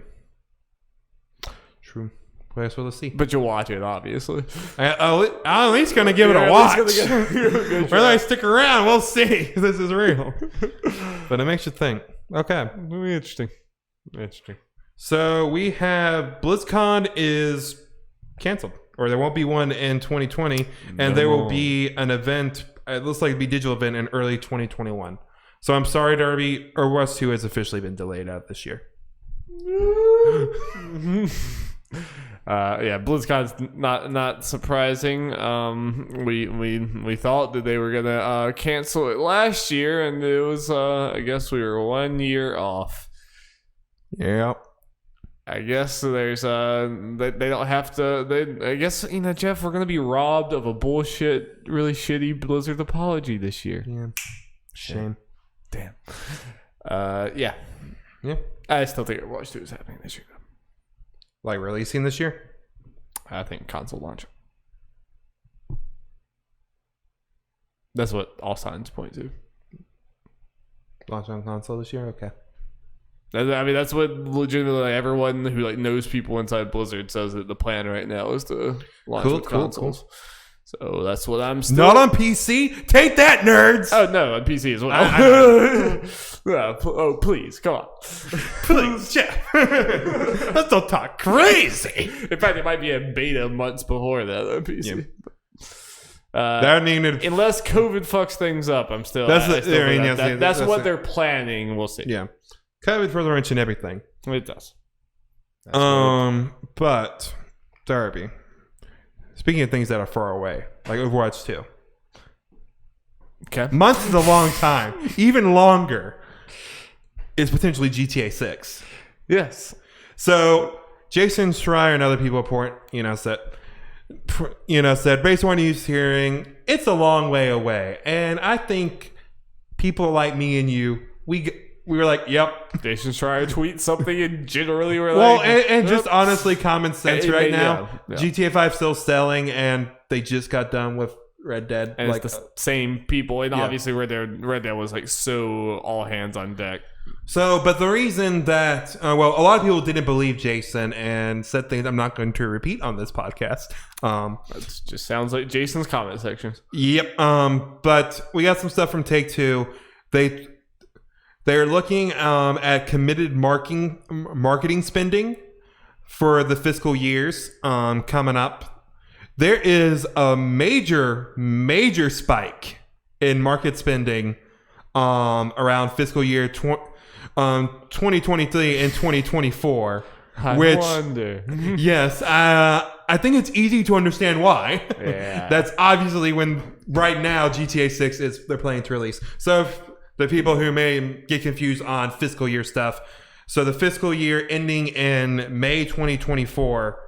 True. I guess we'll see. But you'll watch it, obviously. I'm at least going to give it a watch. Whether I stick around, we'll see. This is real. But it makes you think. Okay. It'll be interesting. Interesting. So we have BlizzCon is canceled. Or there won't be one in 2020. And there will be an event. It looks like it'll be a digital event in early 2021. So I'm sorry, Darby. Or West 2 has officially been delayed out this year. Yeah, BlizzCon's not surprising. We thought that they were gonna cancel it last year, and it was I guess we were 1 year off. Yeah. I guess there's they don't have to. I guess Jeff, we're gonna be robbed of a bullshit, really shitty Blizzard apology this year. Yeah. Shame. Damn. Yeah. Yeah. I still think Overwatch 2 is happening this year. Like releasing this year? I think console launch. That's what all signs point to. Launch on console this year? Okay. I mean, that's what legitimately everyone who like knows people inside Blizzard says that the plan right now is to launch with consoles. Cool. So that's what I'm still... Not on PC? Take that, nerds! Oh, no, on PC as well. Oh, please, come on. Please, Jeff. Let's don't talk crazy. In fact, it might be a beta months before that on PC. Yeah. Unless COVID fucks things up, I'm still... That's what they're planning. We'll see. Yeah. COVID further wrench and everything. It does. But, Darby... Speaking of things that are far away, like Overwatch 2. Okay. Months is a long time. Even longer is potentially GTA 6. Yes. So, Jason Schreier and other people said, based on what he's hearing, it's a long way away. And I think people like me and you, we were like, yep. Jason Schreier tweets something and generally we're like... Well, and just honestly, common sense right now. Yeah. GTA 5 still selling and they just got done with Red Dead. And it's the same people. And obviously Red Dead was like so all hands on deck. So, but the reason that... a lot of people didn't believe Jason and said things I'm not going to repeat on this podcast. That just sounds like Jason's comment sections. Yep. But we got some stuff from Take-Two. They're looking at committed marketing spending for the fiscal years coming up. There is a major spike in market spending around fiscal year 2023 and 2024. I wonder. Yes, I think it's easy to understand why. Yeah. That's obviously when right now GTA 6 they're planning to release. So the people who may get confused on fiscal year stuff. So the fiscal year ending in May 2024,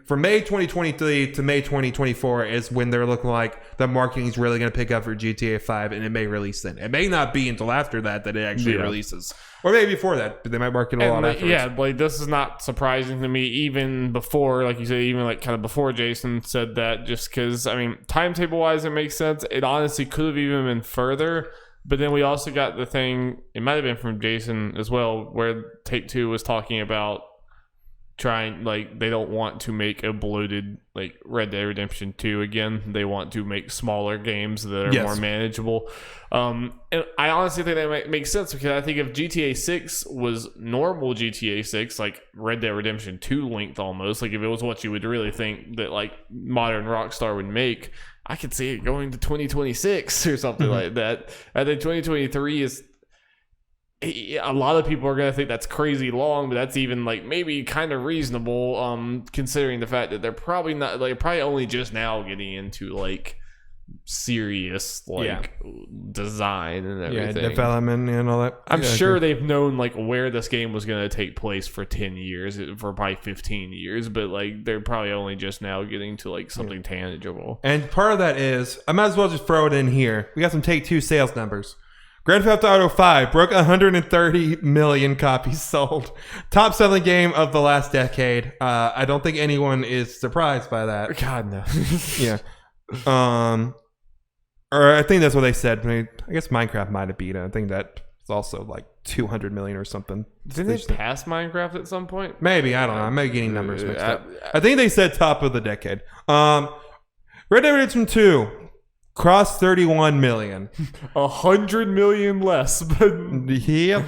from May 2023 to May 2024 is when they're looking like the marketing is really going to pick up for GTA 5, and it may release then. It may not be until after that it actually releases, or maybe before that, but they might market a lot afterwards. Yeah, like this is not surprising to me, even before, like you said, even like kind of before Jason said that, just because, I mean, timetable wise, it makes sense. It honestly could have even been further. But then we also got the thing, it might have been from Jason as well, where Take-Two was talking about trying, like, they don't want to make a bloated, like, Red Dead Redemption 2 again. They want to make smaller games that are more manageable. And I honestly think that makes sense, because I think if GTA 6 was normal GTA 6, like Red Dead Redemption 2 length almost, like if it was what you would really think that, like, modern Rockstar would make, I could see it going to 2026 or something like that. I think 2023 is... A lot of people are going to think that's crazy long, but that's even like maybe kind of reasonable, considering the fact that they're probably not, like, probably only just now getting into like serious design and everything, development and all that. I'm sure they've known like where this game was going to take place for 10 years, for probably 15 years, but like they're probably only just now getting to like something tangible. And part of that is, I might as well just throw it in here. We got some Take-Two sales numbers. Grand Theft Auto 5 broke 130 million copies sold. Top selling game of the last decade. I don't think anyone is surprised by that. God, no. Yeah. Or I think that's what they said. I mean, I guess Minecraft might have beat it. I think that it's also like 200 million or something. Didn't they pass Minecraft at some point? Maybe. I don't know. I may be getting numbers mixed up. I think they said top of the decade. Red Dead Redemption 2. Crossed 31 million. 100 million less. But yeah.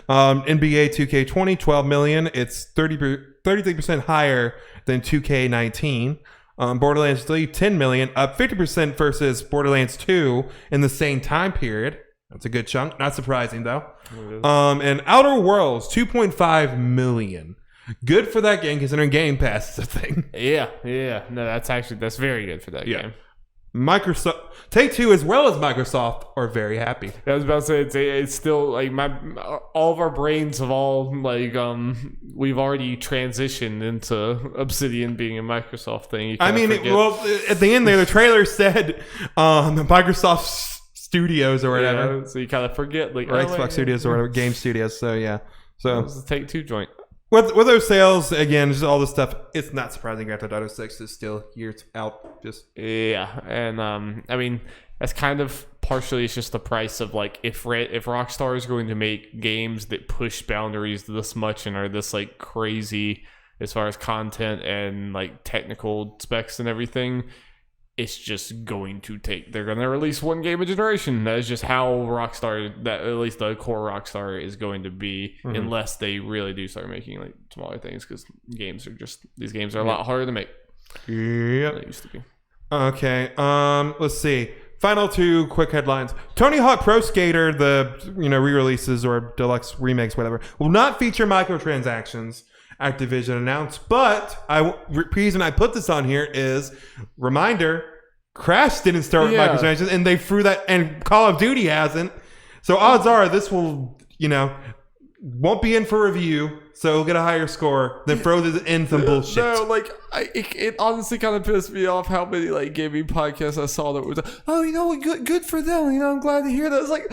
NBA 2K20, 12 million. It's 33% higher than 2K19. Borderlands 3, 10 million, up 50% versus Borderlands 2 in the same time period. That's a good chunk. Not surprising, though. And Outer Worlds, 2.5 million. Good for that game, considering Game Pass is a thing. Yeah. No, that's very good for that game. Microsoft, Take-Two as well as Microsoft are very happy. I was about to say it's still like all of our brains have all like we've already transitioned into Obsidian being a Microsoft thing. I mean, at the end there, the trailer said Microsoft Studios or whatever. Yeah, so you kind of forget, like, or Xbox Studios or whatever, Game Studios. So yeah, so it's a Take-Two joint. With those sales, again, just all this stuff, it's not surprising Grand Theft Auto 6 is still years out. And I mean, that's kind of partially it's just the price of like if Rockstar is going to make games that push boundaries this much and are this like crazy as far as content and like technical specs and everything, it's just going to take. They're going to release one game a generation. That is just how Rockstar, that at least the core Rockstar is going to be, unless they really do start making like smaller things, because these games are a lot harder to make. Yeah, than they used to be. Okay. Let's see. Final two quick headlines. Tony Hawk Pro Skater, the re-releases or deluxe remakes, whatever, will not feature microtransactions. Activision announced, but reason I put this on here is reminder: Crash didn't start with microtransactions, and they threw that, and Call of Duty hasn't. So odds are this will, won't be in for review, so we'll get a higher score. Then throw this in some bullshit. No, like it honestly kind of pissed me off how many like gaming podcasts I saw that was, good for them. I'm glad to hear that. It's like,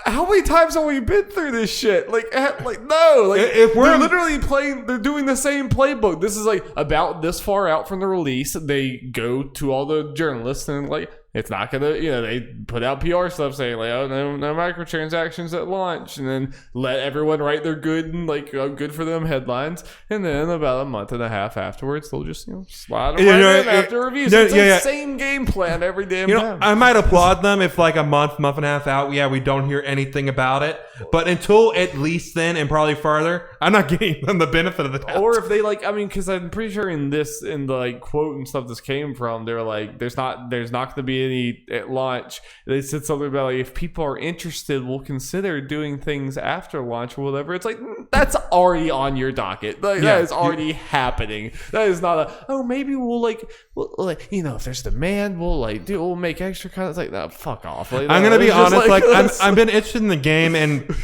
how many times have we been through this shit? Like no, like if they're literally they're doing the same playbook. This is like about this far out from the release. They go to all the journalists and like, it's not gonna, they put out PR stuff saying like, oh, no microtransactions at launch, and then let everyone write their good and like good for them headlines, and then about a month and a half afterwards, they'll just slide them in after reviews. It's the same game plan every damn time. I might applaud them if like a month and a half out, we don't hear anything about it, but until at least then, and probably farther, I'm not giving them the benefit of the doubt. Or if they because I'm pretty sure in the like quote and stuff this came from, they're like, there's not going to be any at launch. They said something about like, if people are interested, we'll consider doing things after launch or whatever. It's like, that's already on your docket. Like, that is already happening. That is not maybe we'll if there's demand, we'll make extra content. It's like, no, fuck off. Like, I'm gonna be honest. I've been interested in the game, and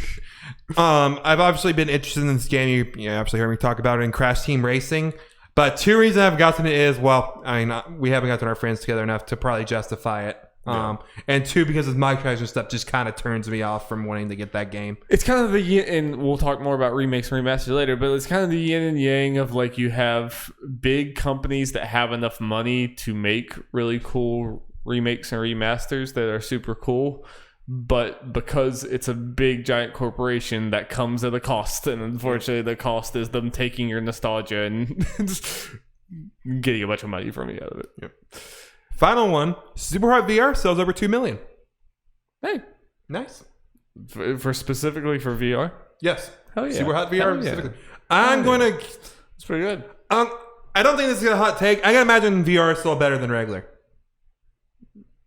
I've obviously been interested in this game. You obviously heard me talk about it in Crash Team Racing. But two reasons I haven't gotten it is, well, I mean, we haven't gotten our friends together enough to probably justify it. And two, because of microtransaction stuff just kind of turns me off from wanting to get that game. It's kind of the yin, and we'll talk more about remakes and remasters later, but it's kind of the yin and yang of like you have big companies that have enough money to make really cool remakes and remasters that are super cool, but because it's a big giant corporation, that comes at a cost, and unfortunately the cost is them taking your nostalgia and just getting a bunch of money from you out of it. Yep. Final one, Superhot VR sells over 2 million. Hey, nice. For specifically for VR? Yes. Hell yeah. Superhot VR specifically. It's pretty good. I don't think this is a hot take. I gotta imagine VR is still better than regular.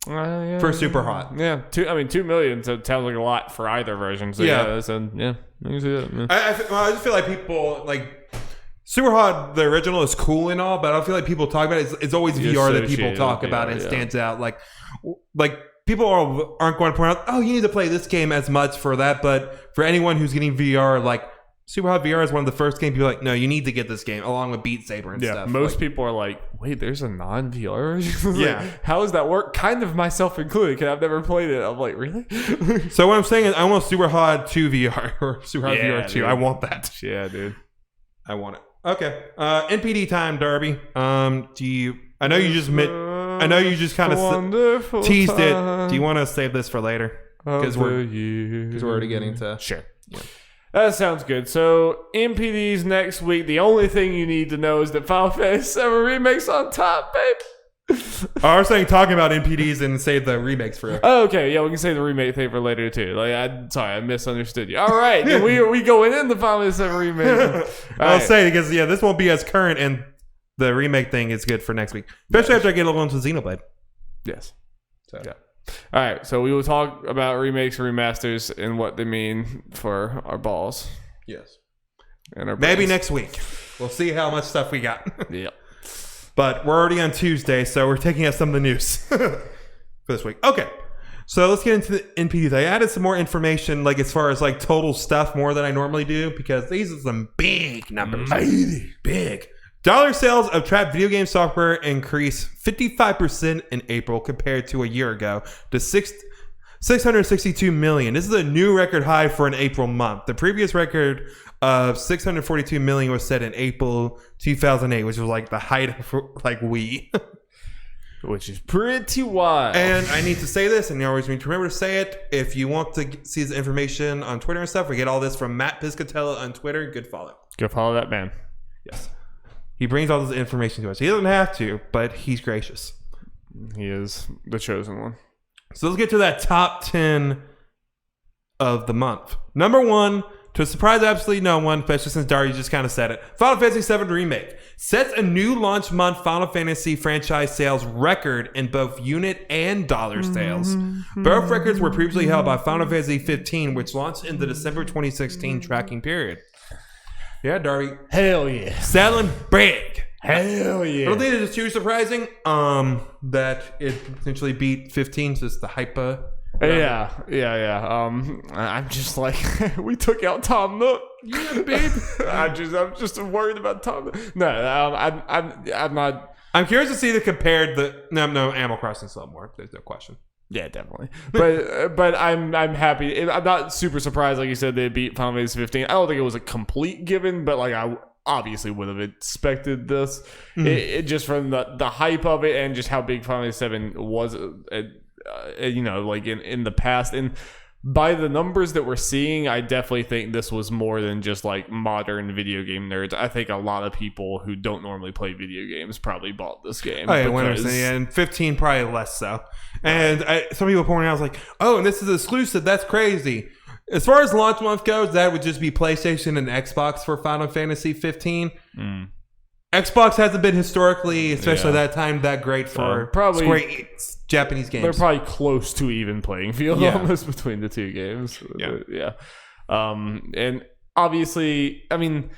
Yeah, for Superhot. Yeah. 2 million sounds like a lot for either version. So yeah, I can see that. Yeah. I just feel like people like Superhot, the original, is cool and all, but I don't feel like people talk about it. It's always VR that people talk about and stands out. Like people aren't going to point out, oh, you need to play this game as much for that. But for anyone who's getting VR, like Superhot VR is one of the first games people are like, no, you need to get this game along with Beat Saber and stuff. Most people are like, wait, there's a non-VR version? Yeah. How does that work? Kind of myself included, because I've never played it. I'm like, really? So what I'm saying is I want Superhot 2 VR or Superhot VR 2. Dude. I want that. Yeah, dude. I want it. Okay. NPD time, Darby. I know you just kind of teased it. Do you want to save this for later? Because we're already getting to... Sure. Yeah. That sounds good. So, NPD's next week. The only thing you need to know is that Final Fantasy VII Remake's on top, babe. I was saying talking about NPDs and save the remakes for... Oh, okay. Yeah, we can save the remake thing for later, too. I misunderstood you. All right. Then we going in the Final Fantasy VII Remake. I'll say, because, this won't be as current, and the remake thing is good for next week. Especially after I get a little into Xenoblade. Yes. So. Yeah. All right, so we will talk about remakes and remasters and what they mean for our balls. Yes. And our maybe next week. We'll see how much stuff we got. Yep. But we're already on Tuesday, so we're taking out some of the news for this week. Okay. So let's get into the NPDs. I added some more information, like as far as like total stuff, more than I normally do, because these are some big numbers. Big. Dollar sales of trapped video game software increased 55% in April compared to a year ago to 662 million. This is a new record high for an April month. The previous record of 642 million was set in April 2008, which was like the height of like Wii. Which is pretty wild. And I need to say this, and you always need to remember to say it. If you want to see this information on Twitter and stuff, we get all this from Matt Piscatella on Twitter. Good follow. Go follow that man. Yes. He brings all this information to us. He doesn't have to, but he's gracious. He is the chosen one. So let's get to that top 10 of the month. Number 1, to surprise absolutely no one, especially since Darby just kind of said it, Final Fantasy VII Remake sets a new launch month Final Fantasy franchise sales record in both unit and dollar sales. Both records were previously held by Final Fantasy 15, which launched in the December 2016 tracking period. Yeah, Darby. Hell yeah. Selling big. Hell yeah. I don't think it's too surprising that it essentially beat 15, so it's the hyper. Yeah. I'm just like, we took out Tom Nook. Yeah, babe. I'm just worried about Tom Nook. No, I'm not. I'm curious to see the compared no Animal Crossing sell more. There's no question. Yeah, definitely. But I'm happy. I'm not super surprised, like you said, they beat Final Fantasy 15. I don't think it was a complete given, but like I obviously would have expected this. It just from the hype of it and just how big Final Fantasy 7 was, like in the past. And by the numbers that we're seeing, I definitely think this was more than just like modern video game nerds. I think a lot of people who don't normally play video games probably bought this game. Oh, yeah, 100%. And 15 probably less so. And some people pointing out, I was like, oh, and this is exclusive. That's crazy. As far as launch month goes, that would just be PlayStation and Xbox for Final Fantasy 15. Xbox hasn't been historically, especially that time, that great for probably Japanese games. They're probably close to even playing field almost between the two games. Yeah. And obviously, I mean,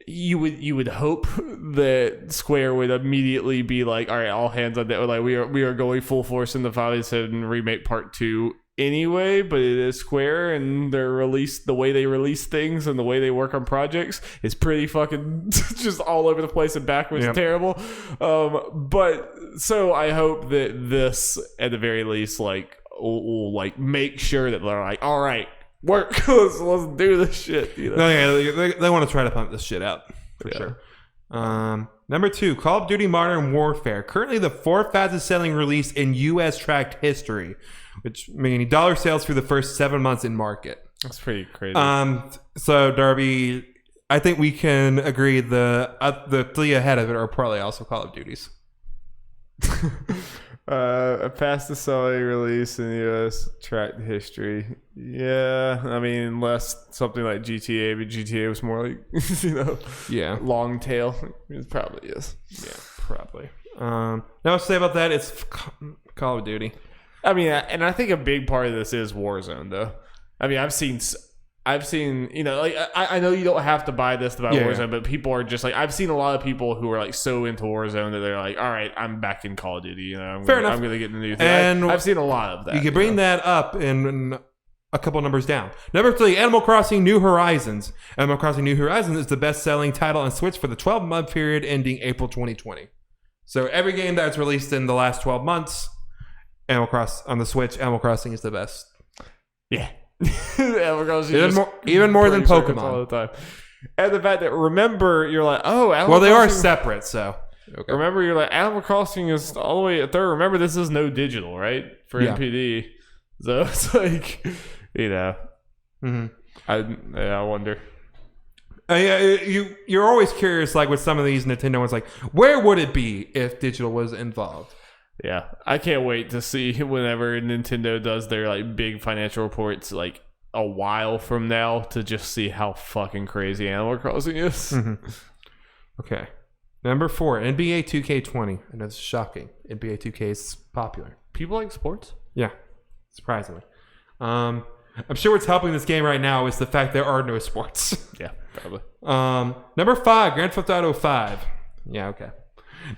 you would hope that Square would immediately be like, all right, all hands on deck. Like we are going full force in the Final Fantasy VII Remake Part 2 anyway, but it is Square, and the way they release things and the way they work on projects is pretty fucking just all over the place and backwards and terrible. But so I hope that this, at the very least, like will like make sure that they're like, all right, work, let's do this shit. You know? No, yeah, they want to try to pump this shit out for sure. Number 2, Call of Duty Modern Warfare, currently the 4th fastest selling release in U.S. tracked history, which meaning dollar sales through the first 7 months in market. That's pretty crazy. So Darby, I think we can agree the 3 ahead of it are probably also Call of Duties. A fastest selling release in U.S. tracked history. Yeah, I mean, unless something like GTA, but GTA was more like, long tail. It probably is. Yeah, probably. Now to say about that, it's Call of Duty. I mean, and I think a big part of this is Warzone, though. I mean, I've seen, like I know you don't have to buy this to buy Warzone, but people are just like, I've seen a lot of people who are like so into Warzone that they're like, all right, I'm back in Call of Duty. Fair enough. I'm going to get the new thing. And I've seen a lot of that. You can bring that up in a couple numbers down. Number 3, Animal Crossing New Horizons. Animal Crossing New Horizons is the best-selling title on Switch for the 12-month period ending April 2020. So every game that's released in the last 12 months, on the Switch, Animal Crossing is the best. Yeah. even more than Pokemon all the time. And the fact that, remember, you're like, oh, Animal Crossing, are separate, so okay. Remember, you're like, Animal Crossing is all the way at 3rd. Remember, this is no digital, right, for NPD, so it's like, I wonder. You're always curious, like with some of these Nintendo ones, like where would it be if digital was involved? Yeah, I can't wait to see whenever Nintendo does their like big financial reports, like a while from now, to just see how fucking crazy Animal Crossing is. Mm-hmm. Okay, number 4, NBA 2K20, and it's shocking. NBA 2K is popular. People like sports. Yeah, surprisingly. I'm sure what's helping this game right now is the fact there are no sports. Yeah, probably. Number 5, Grand Theft Auto 5. Yeah, okay.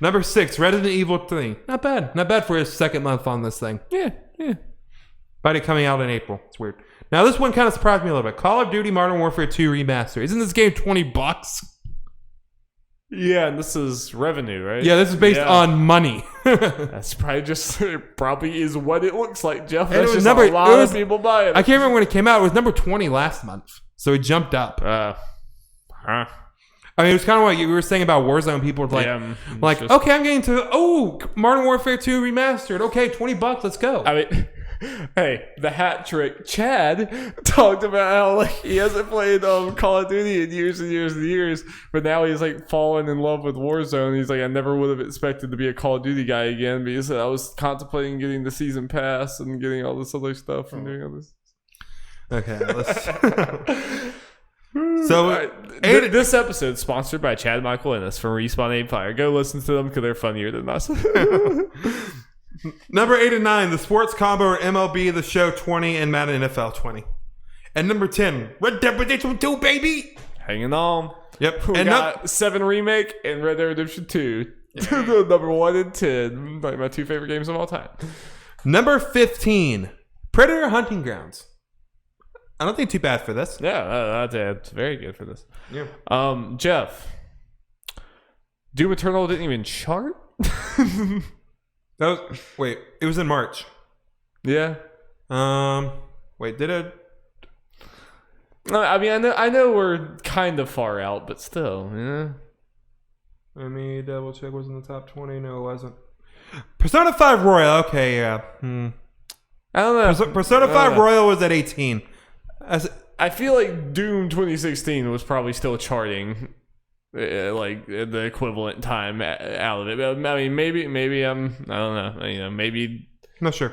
Number 6, Resident Evil 3. Not bad for his 2nd month on this thing. Yeah. But it coming out in April. It's weird. Now this one kind of surprised me a little bit. Call of Duty Modern Warfare 2 Remastered. Isn't this game $20? Yeah, and this is revenue, right? Yeah, this is based on money. That's probably is what it looks like, Jeff. That's just a lot of people buying it. I can't remember when it came out. It was number 20 last month. So it jumped up. I mean, it was kind of like you were saying about Warzone. People were like, okay, I'm getting to, Modern Warfare 2 Remastered. Okay, $20, let's go. I mean, hey, the hat trick. Chad talked about how like he hasn't played Call of Duty in years and years and years, but now he's like fallen in love with Warzone. He's like, I never would have expected to be a Call of Duty guy again, because I was contemplating getting the season pass and getting all this other stuff and doing all this. Okay, let's... So this episode is sponsored by Chad Michael Ennis from Respawn Aim Fire. Go listen to them because they're funnier than us. Number 8 and 9, the Sports Combo or MLB The Show 20 and Madden NFL 20. And number 10, Red Dead Redemption 2, baby. Hanging on. Yep. We got 7 Remake and Red Dead Redemption 2. Yeah. Number 1 and 10. Like my 2 favorite games of all time. Number 15, Predator Hunting Grounds. I don't think too bad for this. Yeah, that's very good for this. Yeah. Jeff, Doom Eternal didn't even chart? Wait, it was in March. Yeah. Wait, did it? I mean, I know we're kind of far out, but still, yeah. Let me double check. Was in the top 20? No, it wasn't. Persona 5 Royal. Okay, yeah. I don't know. Persona 5 Royal was at 18. I feel like Doom 2016 was probably still charting, like the equivalent time out of it. But, I mean, maybe I don't know. Maybe. Not sure.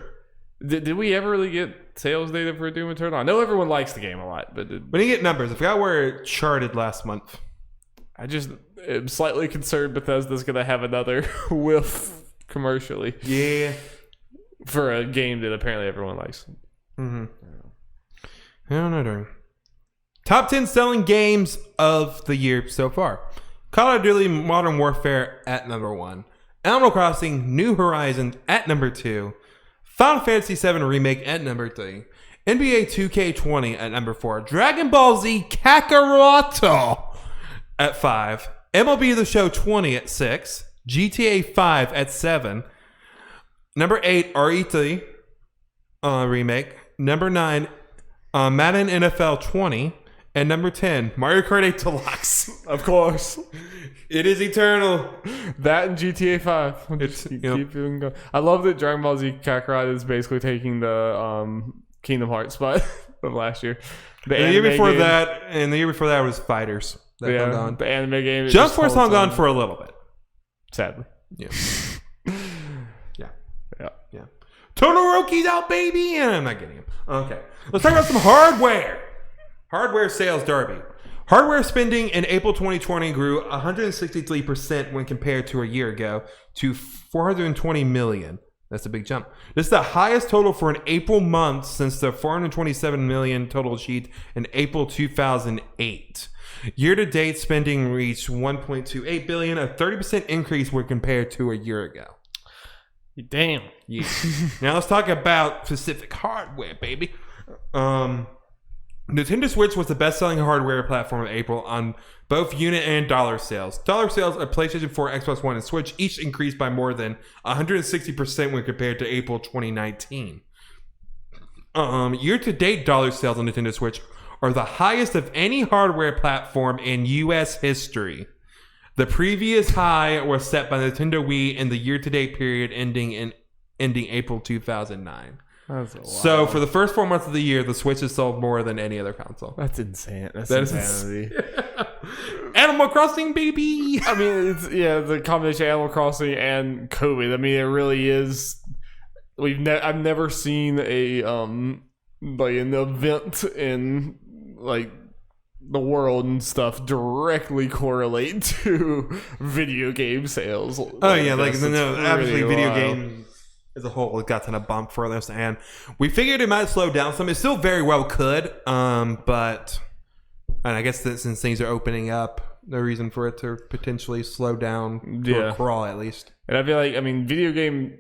Did we ever really get sales data for Doom Eternal? I know everyone likes the game a lot, but when you get numbers, I forgot where it charted last month. I just am slightly concerned Bethesda's gonna have another whiff commercially. Yeah. For a game that apparently everyone likes. Mm-hmm. I don't know, darn. Top 10 selling games of the year so far. Call of Duty Modern Warfare at number 1. Animal Crossing New Horizons at number 2. Final Fantasy VII Remake at number 3. NBA 2K20 at number 4. Dragon Ball Z Kakarot at 5. MLB The Show 20 at 6. GTA 5 at 7. Number 8, RE3 Remake. Number 9, Madden NFL 20. And number 10, Mario Kart 8 Deluxe. Of course. It is eternal. That and GTA 5. Keep it going. I love that Dragon Ball Z Kakarot is basically taking the Kingdom Hearts spot from last year. The year before that was Fighterz. The anime game. Jump Force hung on for a little bit. Sadly. Yeah. Todoroki's out, baby! And I'm not getting him. Okay. Let's talk about some hardware. Hardware sales, Darby. Hardware spending in April 2020 grew 163% when compared to a year ago to $420 million. That's a big jump. This is the highest total for an April month since the $427 million total sheet in April 2008. Year-to-date spending reached $1.28 billion, a 30% increase when compared to a year ago. Damn. Yeah. Now let's talk about specific hardware, baby. Nintendo Switch was the best-selling hardware platform in April on both unit and dollar sales. Dollar sales of PlayStation 4, Xbox One, and Switch each increased by more than 160% when compared to April 2019. Year-to-date dollar sales on Nintendo Switch are the highest of any hardware platform in U.S. history. The previous high was set by Nintendo Wii in the year-to-date period ending April 2009. So for the first 4 months of the year, the Switch has sold more than any other console. That's insane. That's insanity. Animal Crossing, baby. I mean, it's the combination of Animal Crossing and COVID. I mean, it really is. I've never seen an event in like the world and stuff directly correlate to video game sales. Obviously video games as a whole it got on a bump for this, and we figured it might slow down some. It still very well could, but I guess that since things are opening up, no reason for it to potentially slow down to a crawl at least. And I feel like, video game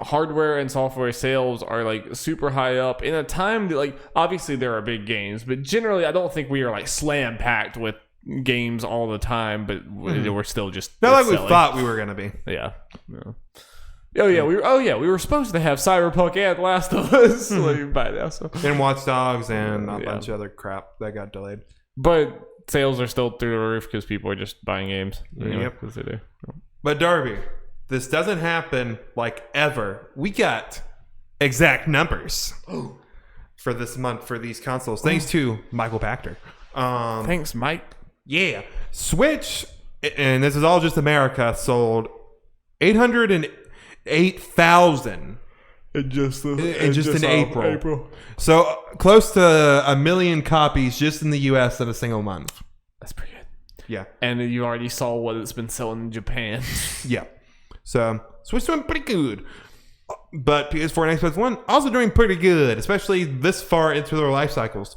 hardware and software sales are like super high up in a time that, like, obviously there are big games, but generally I don't think we are like slam packed with games all the time, but we're still just not like selling. We thought we were gonna be. We were supposed to have Cyberpunk and Last of Us by now, and Watch Dogs and a bunch of other crap that got delayed. But sales are still through the roof because people are just buying games. Because they do. But Darby, this doesn't happen like ever. We got exact numbers for this month for these consoles, thanks to Michael Pachter. Thanks, Mike. Yeah, Switch, and this is all just America, sold 808,000 just in April. So close to 1 million copies just in the US in a single month. That's pretty good. Yeah. And you already saw what it's been selling in Japan. Yeah. So Switch doing pretty good. But PS4 and Xbox One also doing pretty good, especially this far into their life cycles.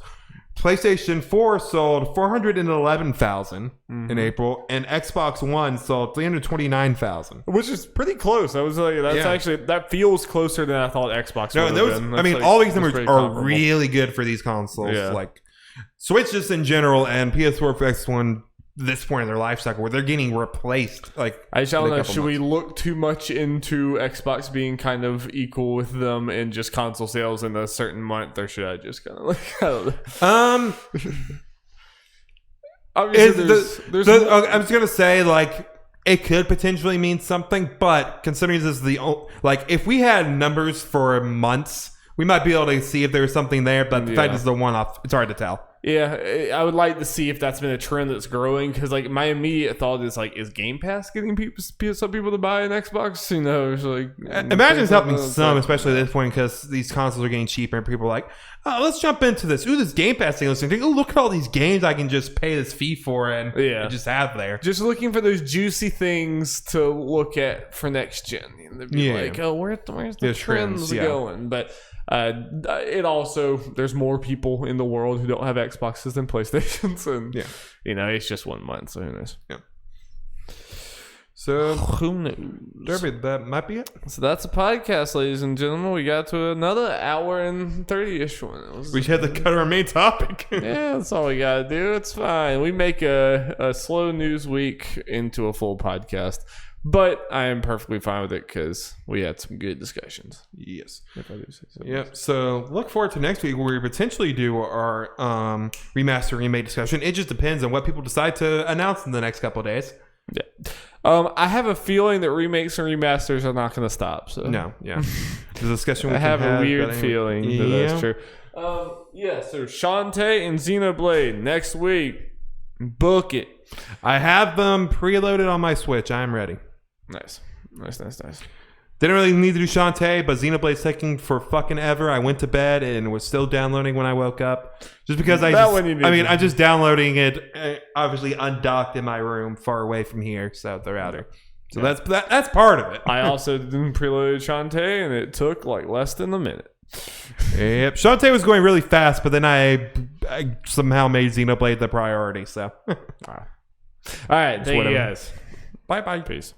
PlayStation 4 sold 411,000 in April, and Xbox One sold 329,000, which is pretty close. I was like, that feels closer than I thought Xbox. No, and those, all these numbers are really good for these consoles. Yeah. Like Switch just in general, and PS4 for Xbox One. This point in their life cycle where they're getting replaced. Like, I don't know, should we look too much into Xbox being kind of equal with them in just console sales in a certain month, or should I just kind of like, I don't know. Obviously, I was gonna say, like, it could potentially mean something, but considering this is if we had numbers for months, we might be able to see if there's something there, but the fact is the one-off, it's hard to tell. Yeah, I would like to see if that's been a trend that's growing, because like my immediate thought is like, is Game Pass getting some people to buy an Xbox? It's like, imagine it's helping some, especially at this point, because these consoles are getting cheaper and people are like, oh, let's jump into this. Ooh, this Game Pass thing. Oh, look at all these games I can just pay this fee for and just have there. Just looking for those juicy things to look at for next gen. And be like, oh, where's the trends going? But it also, there's more people in the world who don't have Xboxes than PlayStations, and it's just 1 month, so who knows. So, who knows? Darby, that might be it. So that's a podcast, ladies and gentlemen. We got to another hour and 30-ish one. We had to cut our main topic. Yeah, that's all we gotta do. It's fine. We make a slow news week into a full podcast, but I am perfectly fine with it because we had some good discussions. Yes. If I do say so. Yep. So look forward to next week where we potentially do our remaster remake discussion. It just depends on what people decide to announce in the next couple of days. Yeah. I have a feeling that remakes and remasters are not going to stop. So no, yeah. The discussion we I have a weird feeling that that's true. So Shantae and Xenoblade next week. Book it. I have them preloaded on my Switch. I'm ready. Nice. Didn't really need to do Shantae, but Xenoblade's taking for fucking ever. I went to bed and was still downloading when I woke up. Just because I'm just downloading it, obviously undocked in my room, far away from here, so they're out here. So that's part of it. I also didn't preload Shantae, and it took like less than a minute. Yep, Shantae was going really fast, but then I somehow made Xenoblade the priority. So, all right, thank you guys. Bye. Peace.